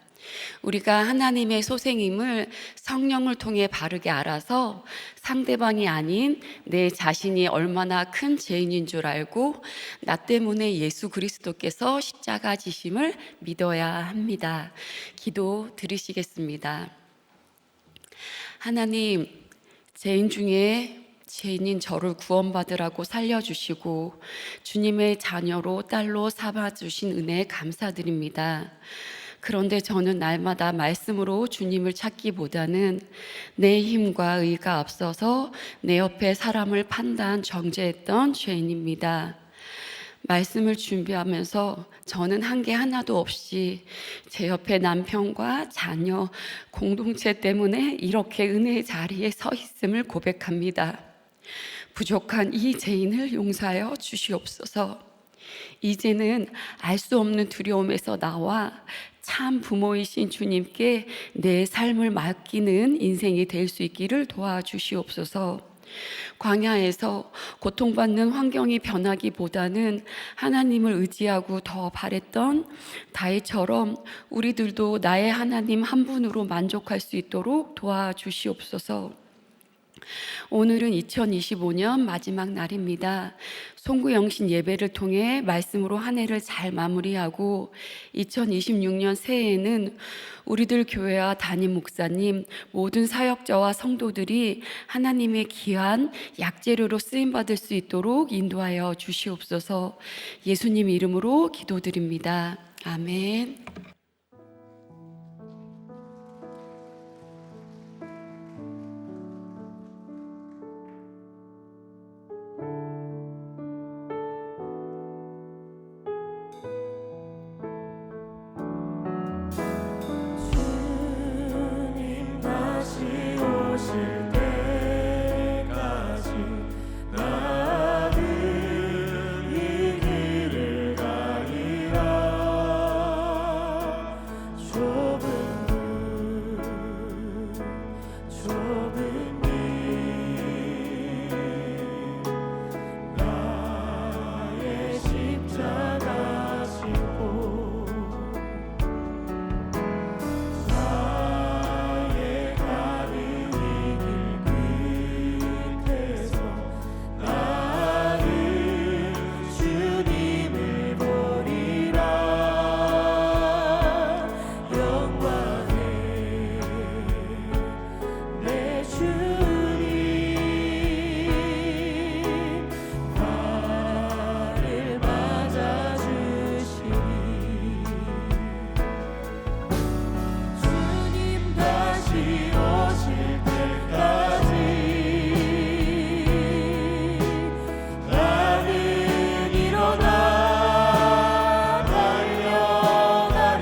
우리가 하나님의 소생임을 성령을 통해 바르게 알아서 상대방이 아닌 내 자신이 얼마나 큰 죄인인 줄 알고 나 때문에 예수 그리스도께서 십자가 지심을 믿어야 합니다. 기도 드리시겠습니다. 하나님, 죄인 중에 죄인인 저를 구원받으라고 살려주시고 주님의 자녀로 딸로 삼아주신 은혜에 감사드립니다. 그런데 저는 날마다 말씀으로 주님을 찾기보다는 내 힘과 의가 앞서서 내 옆에 사람을 판단, 정죄했던 죄인입니다. 말씀을 준비하면서 저는 한 게 하나도 없이 제 옆에 남편과 자녀, 공동체 때문에 이렇게 은혜의 자리에 서 있음을 고백합니다. 부족한 이 죄인을 용서하여 주시옵소서. 이제는 알 수 없는 두려움에서 나와 참 부모이신 주님께 내 삶을 맡기는 인생이 될 수 있기를 도와주시옵소서. 광야에서 고통받는 환경이 변하기보다는 하나님을 의지하고 더 바랬던 다윗처럼 우리들도 나의 하나님 한 분으로 만족할 수 있도록 도와주시옵소서. 오늘은 2025년 마지막 날입니다. 송구영신 예배를 통해 말씀으로 한 해를 잘 마무리하고 2026년 새해에는 우리들 교회와 담임 목사님, 모든 사역자와 성도들이 하나님의 귀한 약재료로 쓰임받을 수 있도록 인도하여 주시옵소서. 예수님 이름으로 기도드립니다. 아멘. 주님 다시 오실 때까지 나는 이 길을 가리라. 좁은 길 나의 십자가 싣고 나의 가는 이 길 끝에서 나는 주님을 보리라. 영광의 내 주님 나를 맞아주시니 주님 다시 오실 때까지 나는 일어나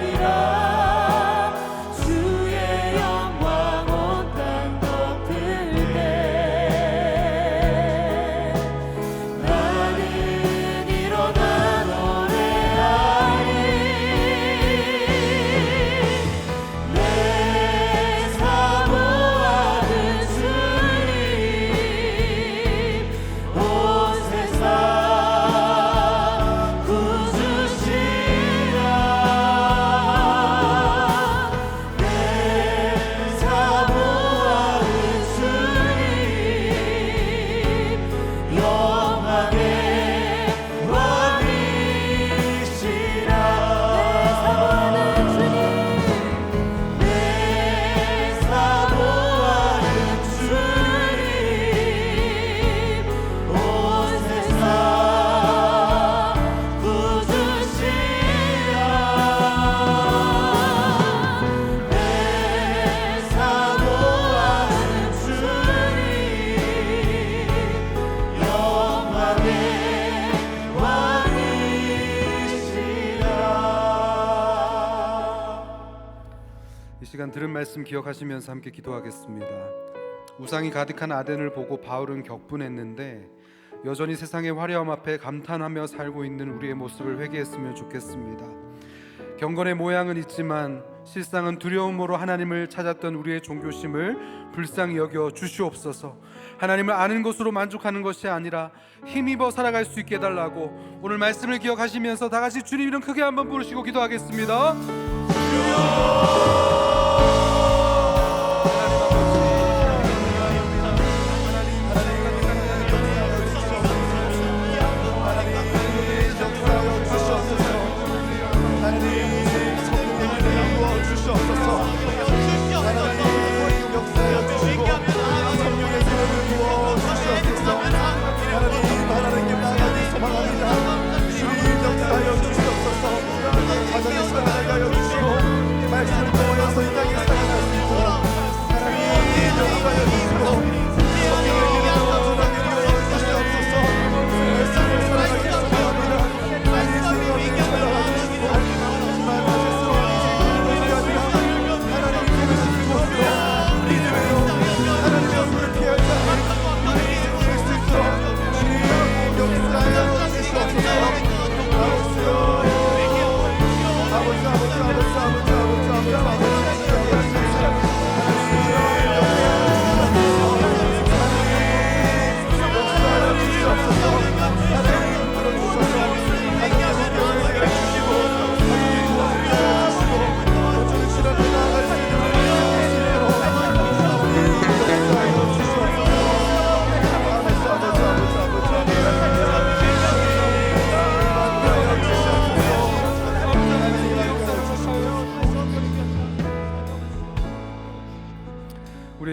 달려가리라. 주의 영광 온 땅 덮을 때 나는 일어나 노래하리. 내 사모하는 주님 온 세상 구주시라. 내 사모하는 주님 영광의 왕이시라. 내 사모하는 주님 온 세상 구주시라. 내 사모하는 주님 영광의 왕이시라. 이 시간 들은 말씀 기억하시면서 함께 기도하겠습니다. 우상이 가득한 아덴을 보고 바울은 격분했는데 여전히 세상의 화려함 앞에 감탄하며 살고 있는 우리의 모습을 회개했으면 좋겠습니다. 경건의 모양은 있지만 실상은 두려움으로 하나님을 찾았던 우리의 종교심을 불쌍히 여겨 주시옵소서. 하나님을 아는 것으로 만족하는 것이 아니라 힘입어 살아갈 수 있게 해달라고 오늘 말씀을 기억하시면서 다 같이 주님 이름 크게 한번 부르시고 기도하겠습니다. 말씀을 통하여서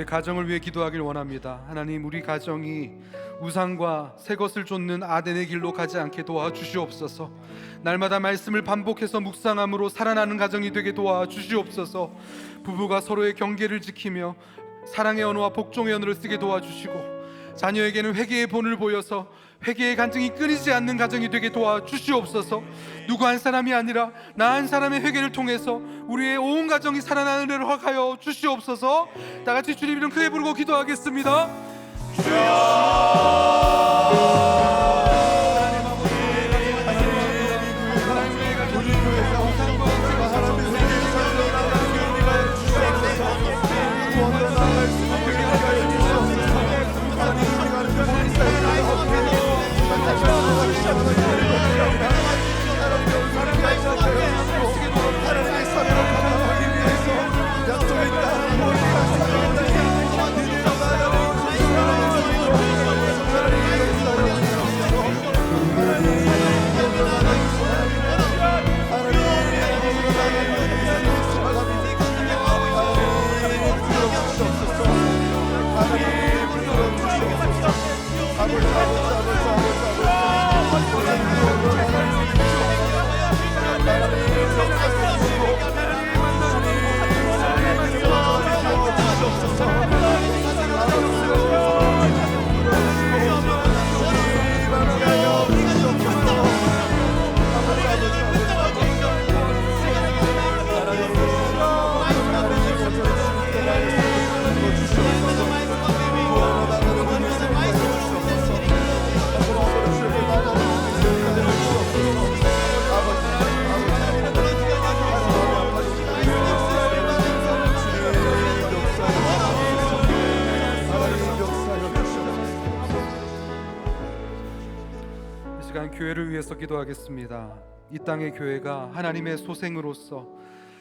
교회 가정을 위해 기도하길 원합니다. 하나님, 우리 가정이 우상과 새 것을 쫓는 아덴의 길로 가지 않게 도와주시옵소서. 날마다 말씀을 반복해서 묵상함으로 살아나는 가정이 되게 도와주시옵소서. 부부가 서로의 경계를 지키며 사랑의 언어와 복종의 언어를 쓰게 도와주시고, 자녀에게는 회개의 본을 보여서 회개의 간증이 끊이지 않는 가정이 되게 도와주시옵소서. 누구 한 사람이 아니라 나 한 사람의 회개를 통해서 우리의 온 가정이 살아나는 은혜를 허락하여 주시옵소서. 다 같이 주님 이름 크게 부르고 기도하겠습니다. 교회를 위해서 기도하겠습니다. 이 땅의 교회가 하나님의 소생으로서,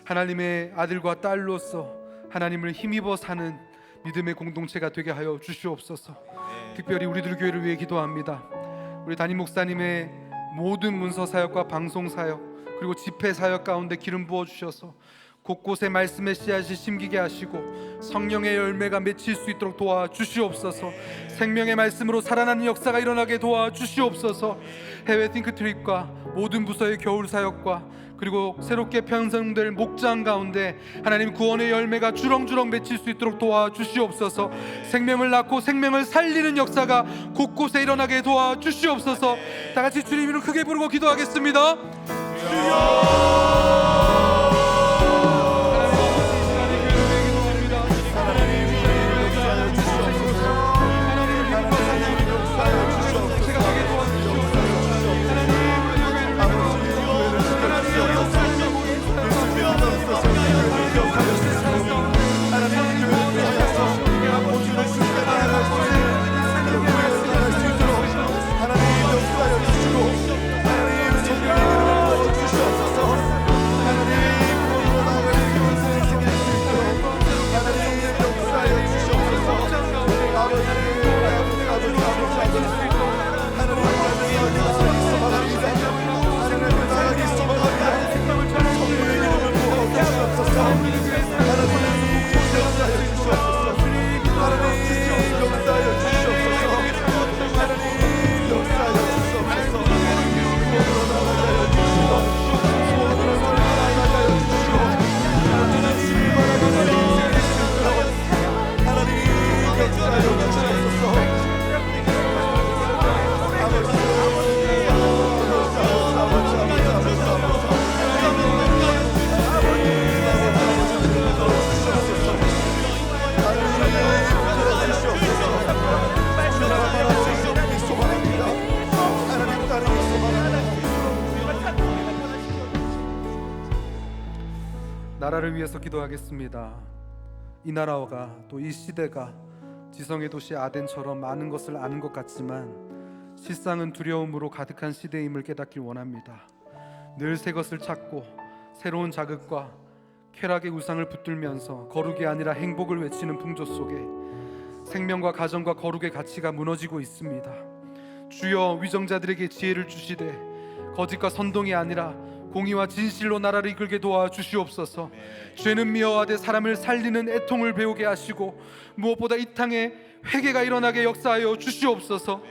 하나님의 아들과 딸로서 하나님을 힘입어 사는 믿음의 공동체가 되게 하여 주시옵소서. 특별히 우리들 교회를 위해 기도합니다. 우리 담임 목사님의 모든 문서 사역과 방송 사역, 그리고 집회 사역 가운데 기름 부어 주셔서 곳곳에 말씀의 씨앗이 심기게 하시고 성령의 열매가 맺힐 수 있도록 도와주시옵소서. 생명의 말씀으로 살아나는 역사가 일어나게 도와주시옵소서. 해외 띵크트립과 모든 부서의 겨울 사역과 그리고 새롭게 편성될 목장 가운데 하나님 구원의 열매가 주렁주렁 맺힐 수 있도록 도와주시옵소서. 생명을 낳고 생명을 살리는 역사가 곳곳에 일어나게 도와주시옵소서. 다 같이 주님 이름 크게 부르고 기도하겠습니다. 나라를 위해서 기도하겠습니다. 이 나라가 또 이 시대가 지성의 도시 아덴처럼 많은 것을 아는 것 같지만 실상은 두려움으로 가득한 시대임을 깨닫길 원합니다. 늘 새 것을 찾고 새로운 자극과 쾌락의 우상을 붙들면서 거룩이 아니라 행복을 외치는 풍조 속에 생명과 가정과 거룩의 가치가 무너지고 있습니다. 주여, 위정자들에게 지혜를 주시되 거짓과 선동이 아니라 공의와 진실로 나라를 이끌게 도와주시옵소서. 죄는 미워하되 사람을 살리는 애통을 배우게 하시고 무엇보다 이 땅에 회개가 일어나게 역사하여 주시옵소서.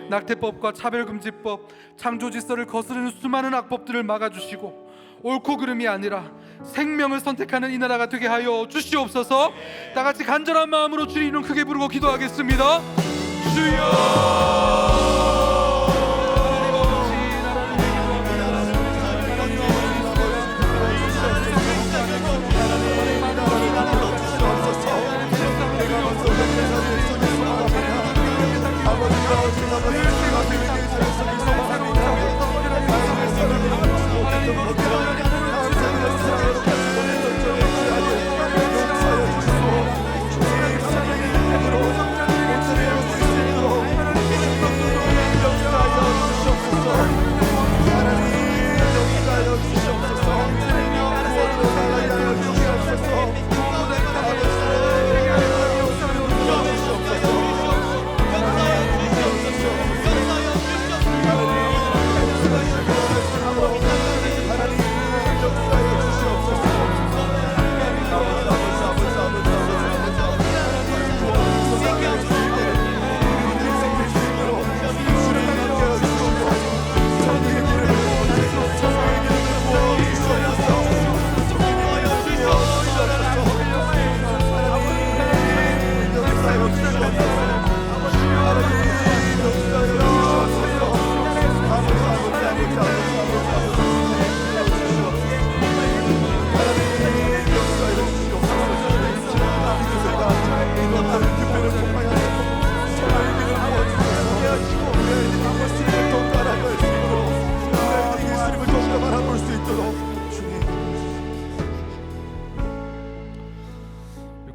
낙태법과 차별금지법, 창조질서를 거스르는 수많은 악법들을 막아주시고 옳고 그름이 아니라 생명을 선택하는 이 나라가 되게 하여 주시옵소서. 다 같이 간절한 마음으로 주의 이름 크게 부르고 기도하겠습니다. 주여.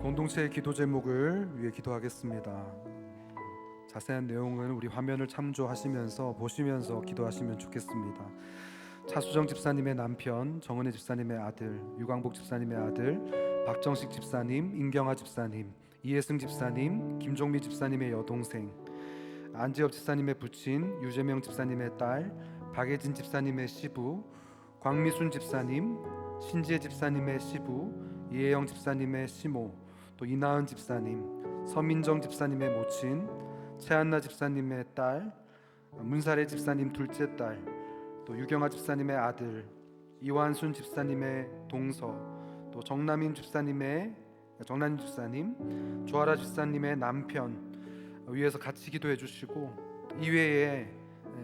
공동체의 기도 제목을 위해 기도하겠습니다. 자세한 내용은 우리 화면을 참조하시면서 보시면서 기도하시면 좋겠습니다. 차수정 집사님의 남편, 정은혜 집사님의 아들, 유광복 집사님의 아들, 박정식 집사님, 임경아 집사님, 이혜승 집사님, 김종미 집사님의 여동생, 안지엽 집사님의 부친, 유재명 집사님의 딸, 박예진 집사님의 시부, 광미순 집사님, 신지혜 집사님의 시부, 이혜영 집사님의 시모, 또 이나은 집사님, 서민정 집사님의 모친, 최한나 집사님의 딸, 문사래 집사님 둘째 딸, 또 유경아 집사님의 아들, 이완순 집사님의 동서, 또 정남인 집사님, 조아라 집사님의 남편 위에서 같이 기도해 주시고, 이외에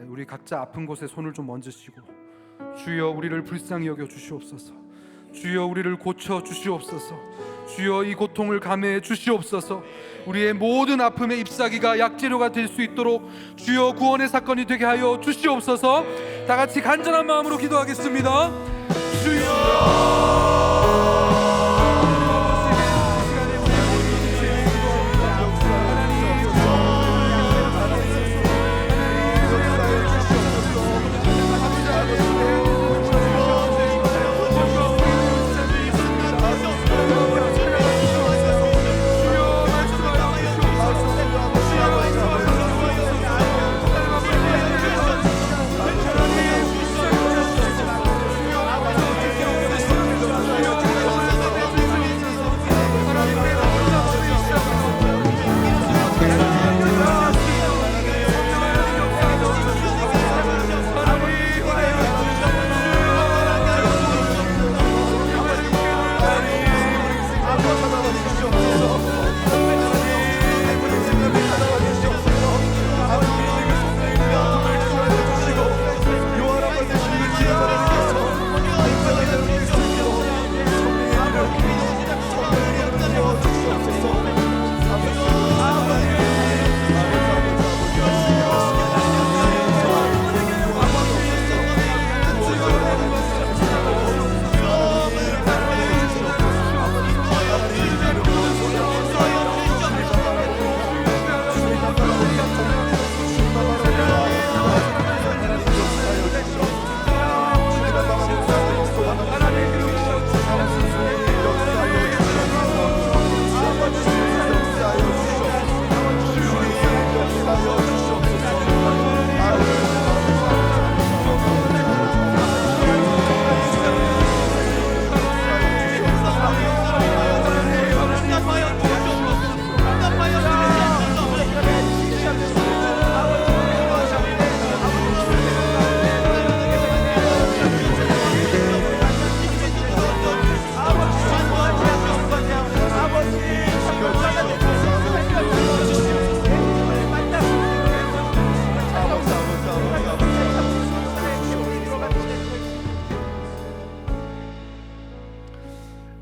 우리 각자 아픈 곳에 손을 좀 얹으시고, 주여 우리를 불쌍히 여겨 주시옵소서. 주여 우리를 고쳐 주시옵소서. 주여 이 고통을 감해해 주시옵소서. 우리의 모든 아픔의 잎사귀가 약재료가 될 수 있도록 주여 구원의 사건이 되게 하여 주시옵소서. 다 같이 간절한 마음으로 기도하겠습니다. 주여.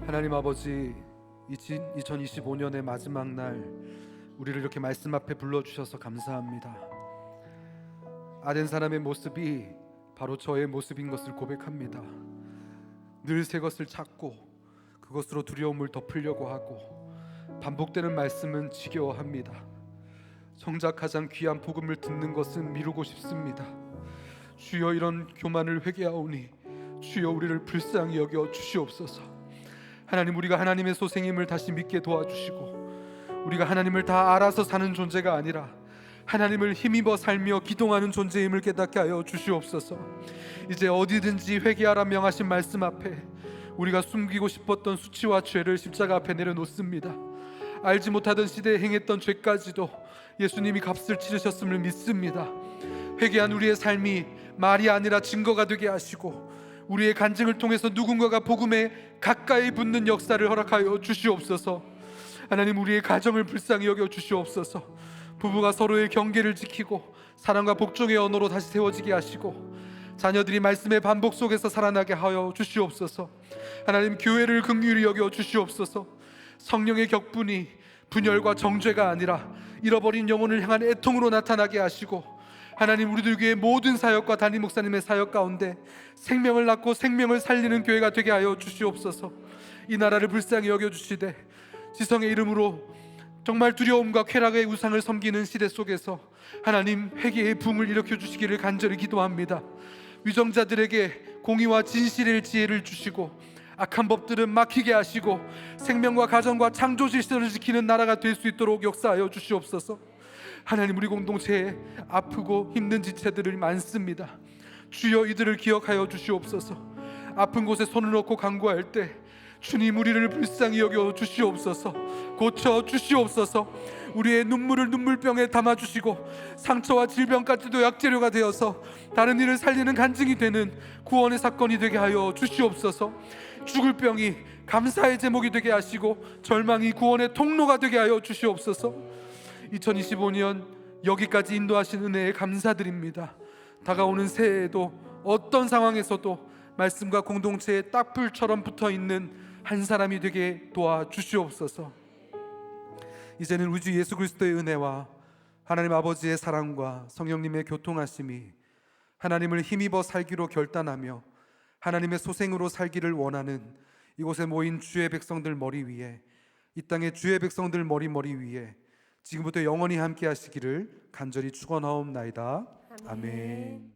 하나님 아버지, 2025년의 마지막 날 우리를 이렇게 말씀 앞에 불러주셔서 감사합니다. 아덴 사람의 모습이 바로 저의 모습인 것을 고백합니다. 늘 새 것을 찾고 그것으로 두려움을 덮으려고 하고 반복되는 말씀은 지겨워합니다. 정작 가장 귀한 복음을 듣는 것은 미루고 싶습니다. 주여, 이런 교만을 회개하오니 주여 우리를 불쌍히 여겨 주시옵소서. 하나님, 우리가 하나님의 소생임을 다시 믿게 도와주시고 우리가 하나님을 다 알아서 사는 존재가 아니라 하나님을 힘입어 살며 기동하는 존재임을 깨닫게 하여 주시옵소서. 이제 어디든지 회개하라 명하신 말씀 앞에 우리가 숨기고 싶었던 수치와 죄를 십자가 앞에 내려놓습니다. 알지 못하던 시대에 행했던 죄까지도 예수님이 값을 치르셨음을 믿습니다. 회개한 우리의 삶이 말이 아니라 증거가 되게 하시고 우리의 간증을 통해서 누군가가 복음에 가까이 붙는 역사를 허락하여 주시옵소서. 하나님, 우리의 가정을 불쌍히 여겨 주시옵소서. 부부가 서로의 경계를 지키고 사랑과 복종의 언어로 다시 세워지게 하시고 자녀들이 말씀의 반복 속에서 살아나게 하여 주시옵소서. 하나님, 교회를 긍휼히 여겨 주시옵소서. 성령의 격분이 분열과 정죄가 아니라 잃어버린 영혼을 향한 애통으로 나타나게 하시고 하나님, 우리들 교회 모든 사역과 담임 목사님의 사역 가운데 생명을 낳고 생명을 살리는 교회가 되게 하여 주시옵소서. 이 나라를 불쌍히 여겨주시되 지성의 이름으로 정말 두려움과 쾌락의 우상을 섬기는 시대 속에서 하나님, 회개의 붕을 일으켜 주시기를 간절히 기도합니다. 위정자들에게 공의와 진실의 지혜를 주시고 악한 법들은 막히게 하시고 생명과 가정과 창조 질서를 지키는 나라가 될 수 있도록 역사하여 주시옵소서. 하나님, 우리 공동체에 아프고 힘든 지체들이 많습니다. 주여, 이들을 기억하여 주시옵소서. 아픈 곳에 손을 놓고 간구할 때 주님, 우리를 불쌍히 여겨 주시옵소서. 고쳐 주시옵소서. 우리의 눈물을 눈물병에 담아주시고 상처와 질병까지도 약재료가 되어서 다른 이를 살리는 간증이 되는 구원의 사건이 되게 하여 주시옵소서. 죽을 병이 감사의 제목이 되게 하시고 절망이 구원의 통로가 되게 하여 주시옵소서. 2025년 여기까지 인도하신 은혜에 감사드립니다. 다가오는 새해에도 어떤 상황에서도 말씀과 공동체에 딱불처럼 붙어있는 한 사람이 되게 도와주시옵소서. 이제는 우리 주 예수 그리스도의 은혜와 하나님 아버지의 사랑과 성령님의 교통하심이 하나님을 힘입어 살기로 결단하며 하나님의 소생으로 살기를 원하는 이곳에 모인 주의 백성들 머리 위에, 이 땅의 주의 백성들 머리 위에 지금부터 영원히 함께 하시기를 간절히 축원하옵나이다. 아멘.